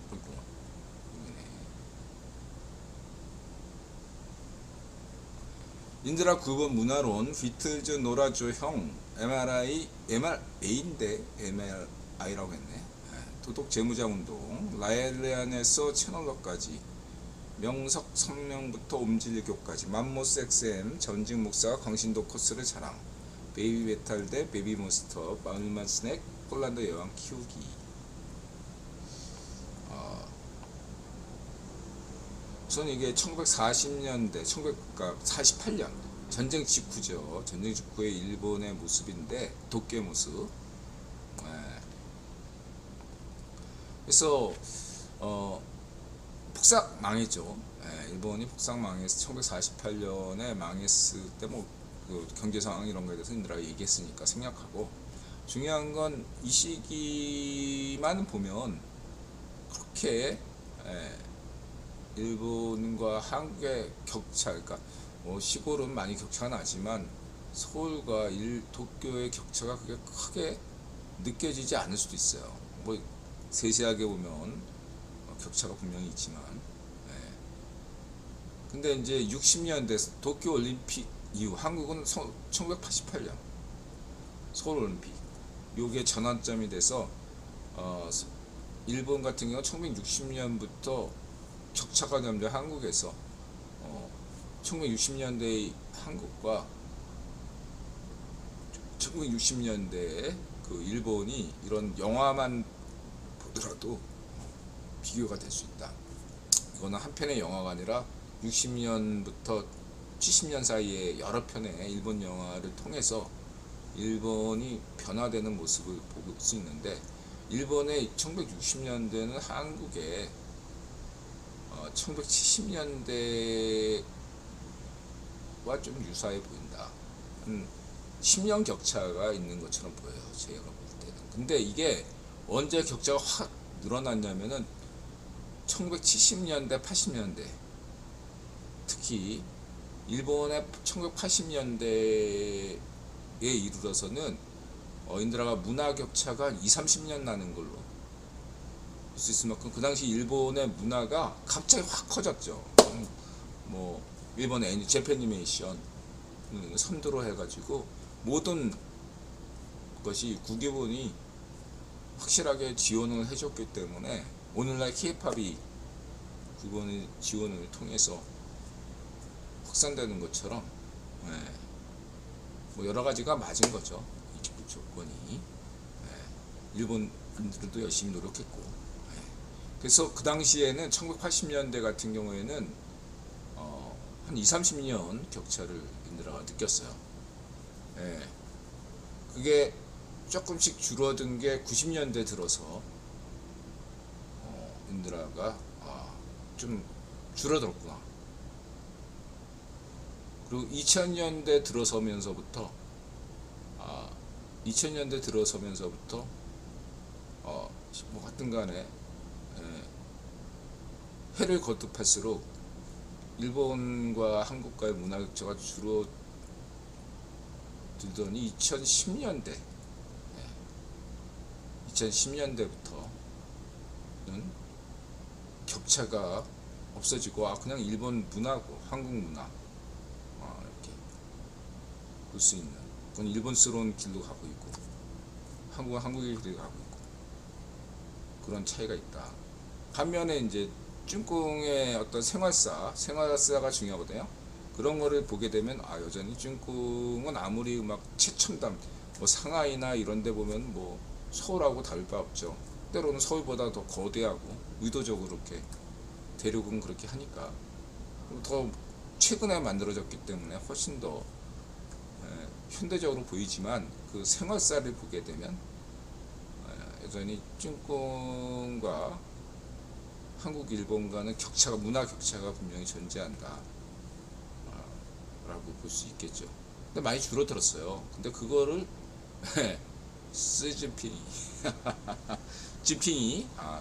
[SPEAKER 1] 그리고 인드라 9번 문화론 비틀즈 노라조 형 MRA인데 MRI라고 했네. 도덕 재무장 운동 라이안에서 채널러까지 명석 선명부터 옴질교까지 맘모스 XM 전직 목사가 광신도 코스를 자랑 베이비 메탈 대 베이비 몬스터 마을만 스낵 폴란드 여왕 키우기. 우선 이게 1940년대 1948년 전쟁 직후죠. 전쟁 직후의 일본의 모습인데 도쿄의 모습. 그래서 폭삭 망했죠. 일본이 폭삭 망해서 1948년에 망했을 때 뭐 그 경제 상황 이런 거에 대해서 인드라가 얘기했으니까 생략하고, 중요한 건 이 시기만 보면 그렇게 일본과 한국의 격차, 그러니까 뭐 시골은 많이 격차가 나지만 서울과 도쿄의 격차가 그게 크게 느껴지지 않을 수도 있어요. 뭐 세세하게 보면 격차가 분명히 있지만, 근데 이제 60년대 도쿄 올림픽 이후 한국은 1988년 서울 올림픽 요게 전환점이 돼서 일본 같은 경우 1960년부터 격차가 점점 한국에서 1960년대의 한국과 1960년대의 그 일본이 이런 영화만 보더라도 비교가 될 수 있다. 이거는 한 편의 영화가 아니라 60년부터 70년 사이에 여러 편의 일본 영화를 통해서 일본이 변화되는 모습을 볼 수 있는데, 일본의 1960년대는 한국의 1970년대와 좀 유사해 보인다. 10년 격차가 있는 것처럼 보여요, 제가 볼 때는. 근데 이게 언제 격차가 확 늘어났냐면은 1970년대, 80년대, 특히 일본의 1980년대에 이르러서는 인드라가 문화 격차가 20-30년 나는 걸로 볼 수 있을 만큼 그 당시 일본의 문화가 갑자기 확 커졌죠. 뭐 일본의 재패니메이션 선두로 해가지고 모든 것이 국유본이 확실하게 지원을 해줬기 때문에 오늘날 K-팝이 그거는 지원을 통해서 확산되는 것처럼, 뭐 여러 가지가 맞은 거죠. 이 조건이. 일본인들도 열심히 노력했고. 그래서 그 당시에는 1980년대 같은 경우에는 한 20-30년 격차를 인드라가 느꼈어요. 그게 조금씩 줄어든 게 90년대 들어서 인드라가 좀 줄어들었구나. 그리고 2000년대 들어서면서부터 뭐 하여튼 간에 해를 거듭할수록 일본과 한국과의 문화 격차가 줄어들더니 2010년대부터는 격차가 없어지고 그냥 일본 문화고 한국 문화 이렇게 볼 수 있는, 그건 일본스러운 길로 가고 있고 한국은 한국의 길로 가고 있고 그런 차이가 있다. 반면에 이제 쭝꿍의 어떤 생활사가 중요하거든요. 그런 거를 보게 되면 여전히 쭝꿍은 아무리 막 최첨단 뭐 상하이나 이런 데 보면 뭐 서울하고 다를 바 없죠. 때로는 서울보다 더 거대하고 의도적으로 이렇게 대륙은 그렇게 하니까 더 최근에 만들어졌기 때문에 훨씬 더 현대적으로 보이지만 그 생활사를 보게 되면 여전히 쭝꿍과 한국, 일본 간의 격차가, 문화 격차가 분명히 존재한다 라고 볼 수 있겠죠. 근데 많이 줄어들었어요. 근데 그거를 시진핑이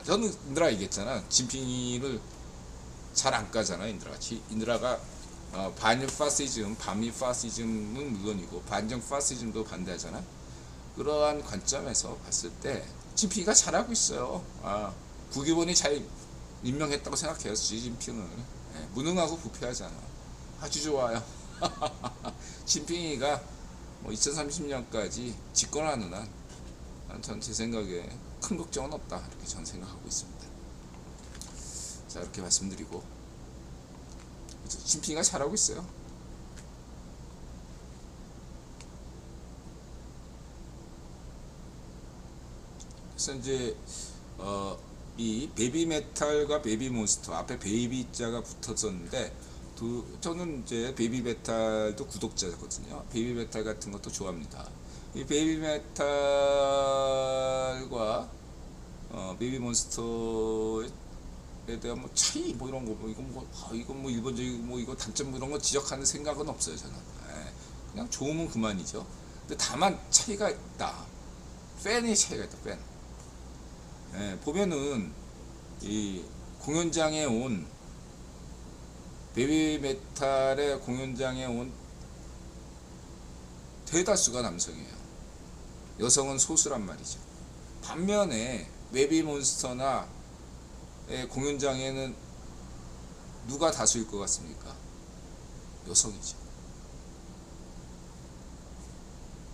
[SPEAKER 1] 저는 인드라 얘기했잖아. 진핑이를 잘 안 까잖아. 인드라가 반일 파시즘, 반미 파시즘은 물론이고 반정 파시즘도 반대하잖아. 그러한 관점에서 봤을 때 진핑이가 잘하고 있어요. 국유본이 잘 임명했다고 생각해요. 시진핑을. 무능하고 부패하잖아. 아주 좋아요. 진핑이가 뭐 2030년까지 집권하는 한 전 제 생각에 큰 걱정은 없다, 이렇게 저는 생각하고 있습니다. 자, 이렇게 말씀드리고 진핑이가 잘하고 있어요. 그래서 이제 이 베이비메탈과 베이비몬스터 앞에 베이비자가 붙었었는데 저는 이제 베이비메탈도 구독자거든요. 베이비메탈 같은 것도 좋아합니다. 이 베이비메탈과 베이비몬스터에 대한 뭐 차이 뭐 이런 거 뭐 이건 뭐 일본적인 뭐 이거 단점 뭐 이런 거 지적하는 생각은 없어요. 저는 그냥 좋으면 그만이죠. 근데 다만 차이가 있다. 팬의 차이가 있다. 팬. 보면은 이 공연장에 온 베이비메탈의 공연장에 온 대다수가 남성이에요. 여성은 소수란 말이죠. 반면에 베이비몬스터나 공연장에는 누가 다수일 것 같습니까? 여성이죠.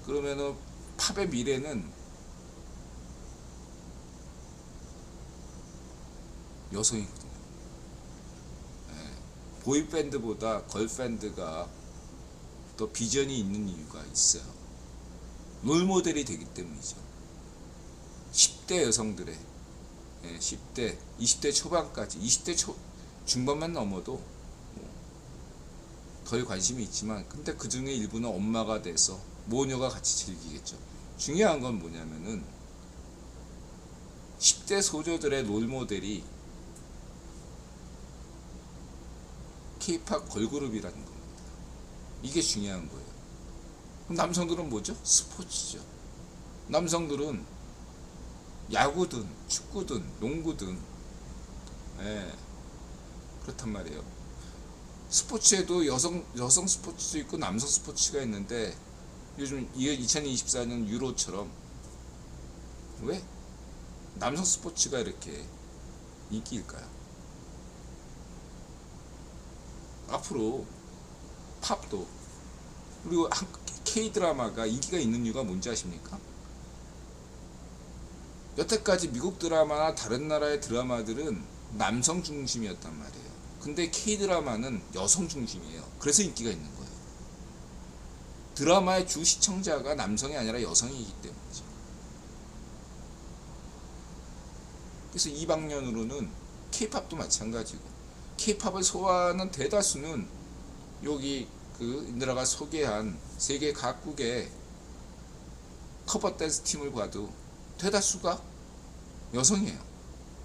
[SPEAKER 1] 그러면은 팝의 미래는 여성이거든요. 보이밴드보다 걸밴드가 더 비전이 있는 이유가 있어요. 롤모델이 되기 때문이죠. 10대 여성들의 10대, 20대 초반까지 20대 중반만 넘어도 덜 관심이 있지만 근데 그 중에 일부는 엄마가 돼서 모녀가 같이 즐기겠죠. 중요한 건 뭐냐면은 10대 소녀들의 롤모델이 K-팝 걸그룹이라는 겁니다. 이게 중요한 거예요. 그럼 남성들은 뭐죠? 스포츠죠. 남성들은 야구든 축구든 농구든 그렇단 말이에요. 스포츠에도 여성 스포츠도 있고 남성 스포츠가 있는데 요즘 2024년 유로처럼 왜 남성 스포츠가 이렇게 인기일까요? 앞으로 팝도 그리고 K-드라마가 인기가 있는 이유가 뭔지 아십니까? 여태까지 미국 드라마나 다른 나라의 드라마들은 남성 중심이었단 말이에요. 근데 K-드라마는 여성 중심이에요. 그래서 인기가 있는 거예요. 드라마의 주 시청자가 남성이 아니라 여성이기 때문이죠. 그래서 이 방면으로는 K-팝도 마찬가지고 K-팝을 소화하는 대다수는 여기 그 인드라가 소개한 세계 각국의 커버 댄스 팀을 봐도 대다수가 여성이에요.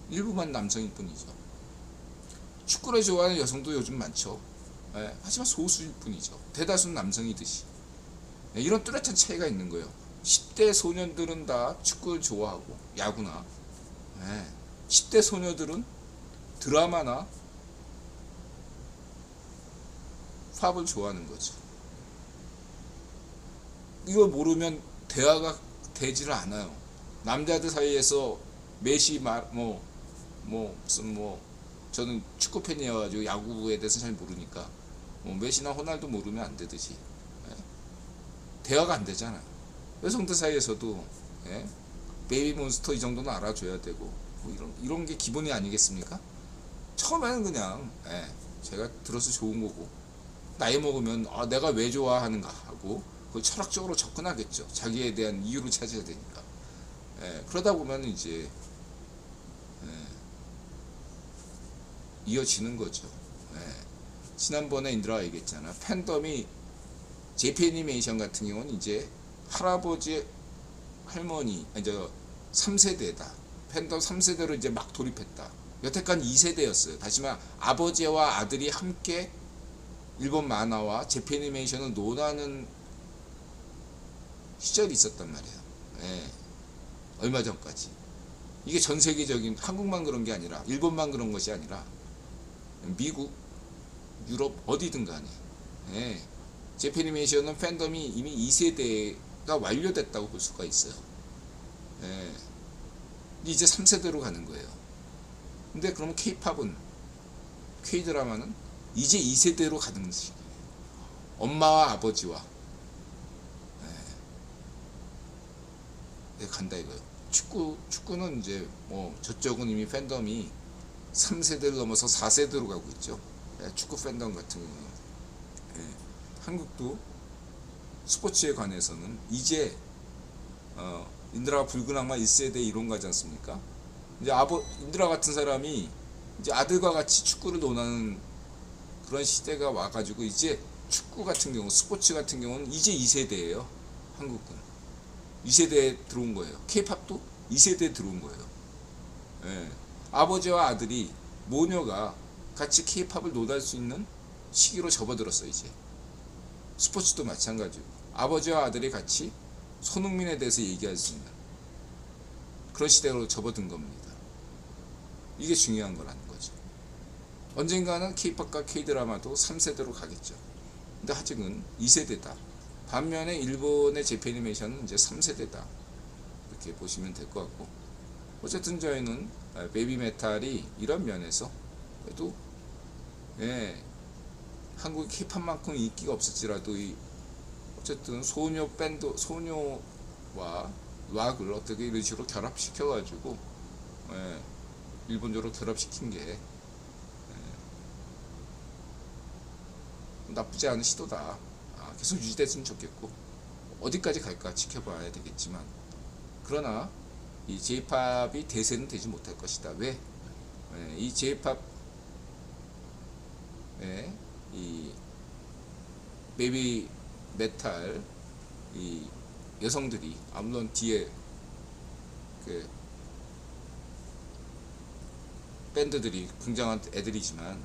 [SPEAKER 1] 일부만 남성일 뿐이죠. 축구를 좋아하는 여성도 요즘 많죠. 하지만 소수일 뿐이죠. 대다수는 남성이듯이. 이런 뚜렷한 차이가 있는 거예요. 10대 소년들은 다 축구를 좋아하고 야구나 10대 소녀들은 드라마나 팝을 좋아하는 거죠. 이걸 모르면 대화가 되지를 않아요. 남자들 사이에서 메시 무슨 저는 축구 팬이어가지고 야구에 대해서 잘 모르니까 메시나 호날두 모르면 안 되듯이 대화가 안 되잖아요. 여성들 사이에서도 베이비몬스터 이 정도는 알아줘야 되고 이런 게 기본이 아니겠습니까? 처음에는 그냥 제가 들어서 좋은 거고 나이 먹으면 내가 왜 좋아하는가 하고 그걸 철학적으로 접근하겠죠. 자기에 대한 이유를 찾아야 되니까. 그러다 보면 이제 이어지는 거죠. 지난번에 인드라가 얘기했잖아. 팬덤이 JP 애니메이션 같은 경우는 이제 할아버지 할머니 이제 3세대다. 팬덤 3세대로 이제 막 돌입했다. 여태까지 2세대였어요. 다시 말해 아버지와 아들이 함께 일본 만화와 JP 애니메이션을 논하는 시절이 있었단 말이에요. 얼마 전까지. 이게 전 세계적인 한국만 그런 게 아니라 일본만 그런 것이 아니라 미국, 유럽 어디든 간에 JP 애니메이션은 팬덤이 이미 2세대에 완료됐다고 볼 수가 있어요. 예. 이제 3세대로 가는 거예요. 근데 그러면 K-팝은, K-드라마는 이제 2세대로 가는 시기예요. 엄마와 아버지와 간다 이거예요. 축구는 이제 뭐 저쪽은 이미 팬덤이 3세대를 넘어서 4세대로 가고 있죠. 축구 팬덤 같은 경우는. 한국도 스포츠에 관해서는 이제 인드라가 붉은 악마 1세대 이론가지 않습니까? 이제 인드라 같은 사람이 이제 아들과 같이 축구를 논하는 그런 시대가 와가지고 이제 축구 같은 경우, 스포츠 같은 경우는 이제 2세대예요. 한국은 2세대에 들어온 거예요. K-팝도 2세대에 들어온 거예요. 예. 아버지와 아들이, 모녀가 같이 K-팝을 논할 수 있는 시기로 접어들었어요. 이제 스포츠도 마찬가지고 아버지와 아들이 같이 손흥민에 대해서 얘기할 수 있는 그런 시대로 접어든 겁니다. 이게 중요한 거라는 거죠. 언젠가는 K-팝과 K-드라마도 3세대로 가겠죠. 근데 아직은 2세대다. 반면에 일본의 재패니메이션은 이제 3세대다. 이렇게 보시면 될 것 같고, 어쨌든 저희는 베이비메탈이 이런 면에서 그래도 한국 K-팝만큼 인기가 없을지라도 어쨌든 소녀 밴드, 소녀와 락을 어떻게 이런 식으로 결합시켜가지고 일본적으로 결합시킨 게 나쁘지 않은 시도다. 계속 유지됐으면 좋겠고, 어디까지 갈까 지켜봐야 되겠지만, 그러나 이 J-팝이 대세는 되지 못할 것이다. 왜? 이 J-팝의 이 베이비 메탈 이 여성들이, 물론 뒤에 그 밴드들이 굉장한 애들이지만,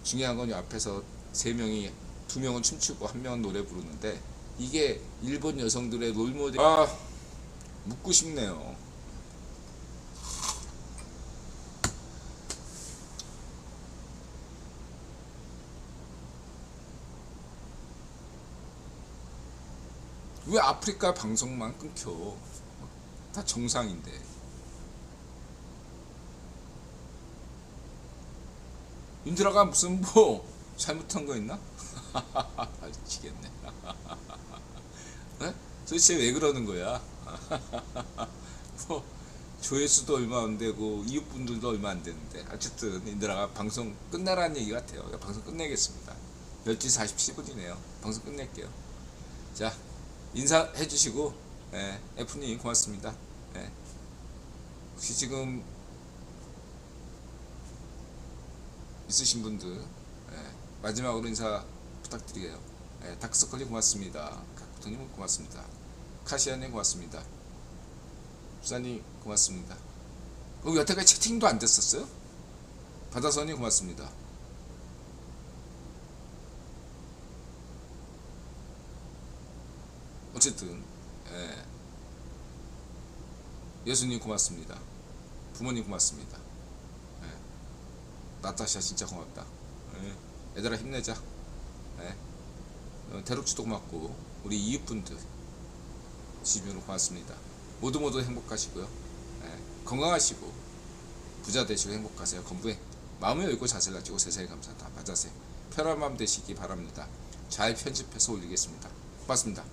[SPEAKER 1] 중요한 건 이 앞에서 3명이, 2명은 춤추고 1명은 노래 부르는데, 이게 일본 여성들의 롤모델. 묻고 싶네요. 왜 아프리카 방송만 끊겨? 다 정상인데. 인드라가 무슨 뭐 잘못한 거 있나? 미치겠네. 도대체 왜 그러는 거야? 뭐 조회수도 얼마 안 되고 이웃분들도 얼마 안 되는데, 어쨌든 인드라가 방송 끝나라는 얘기 같아요. 방송 끝내겠습니다. 12시 47분이네요. 방송 끝낼게요. 자, 인사해 주시고, F님 고맙습니다. 혹시 지금 있으신 분들 마지막으로 인사 부탁드려요. 다크서클님 고맙습니다. 각부터님 고맙습니다. 카시아님 고맙습니다. 부사님 고맙습니다. 여태까지 채팅도 안 됐었어요? 바다선님 고맙습니다. 어쨌든 예수님 고맙습니다. 부모님 고맙습니다. 나타샤 진짜 고맙다. 얘들아 힘내자. 대륙주도 고맙고, 우리 이웃분들 주변으로 고맙습니다. 모두 행복하시고요. 건강하시고 부자 되시고 행복하세요. 건부에 마음을 열고 자세를 가지고 세상에 감사하다 맞으세요. 편한 마음 되시기 바랍니다. 잘 편집해서 올리겠습니다. 고맙습니다.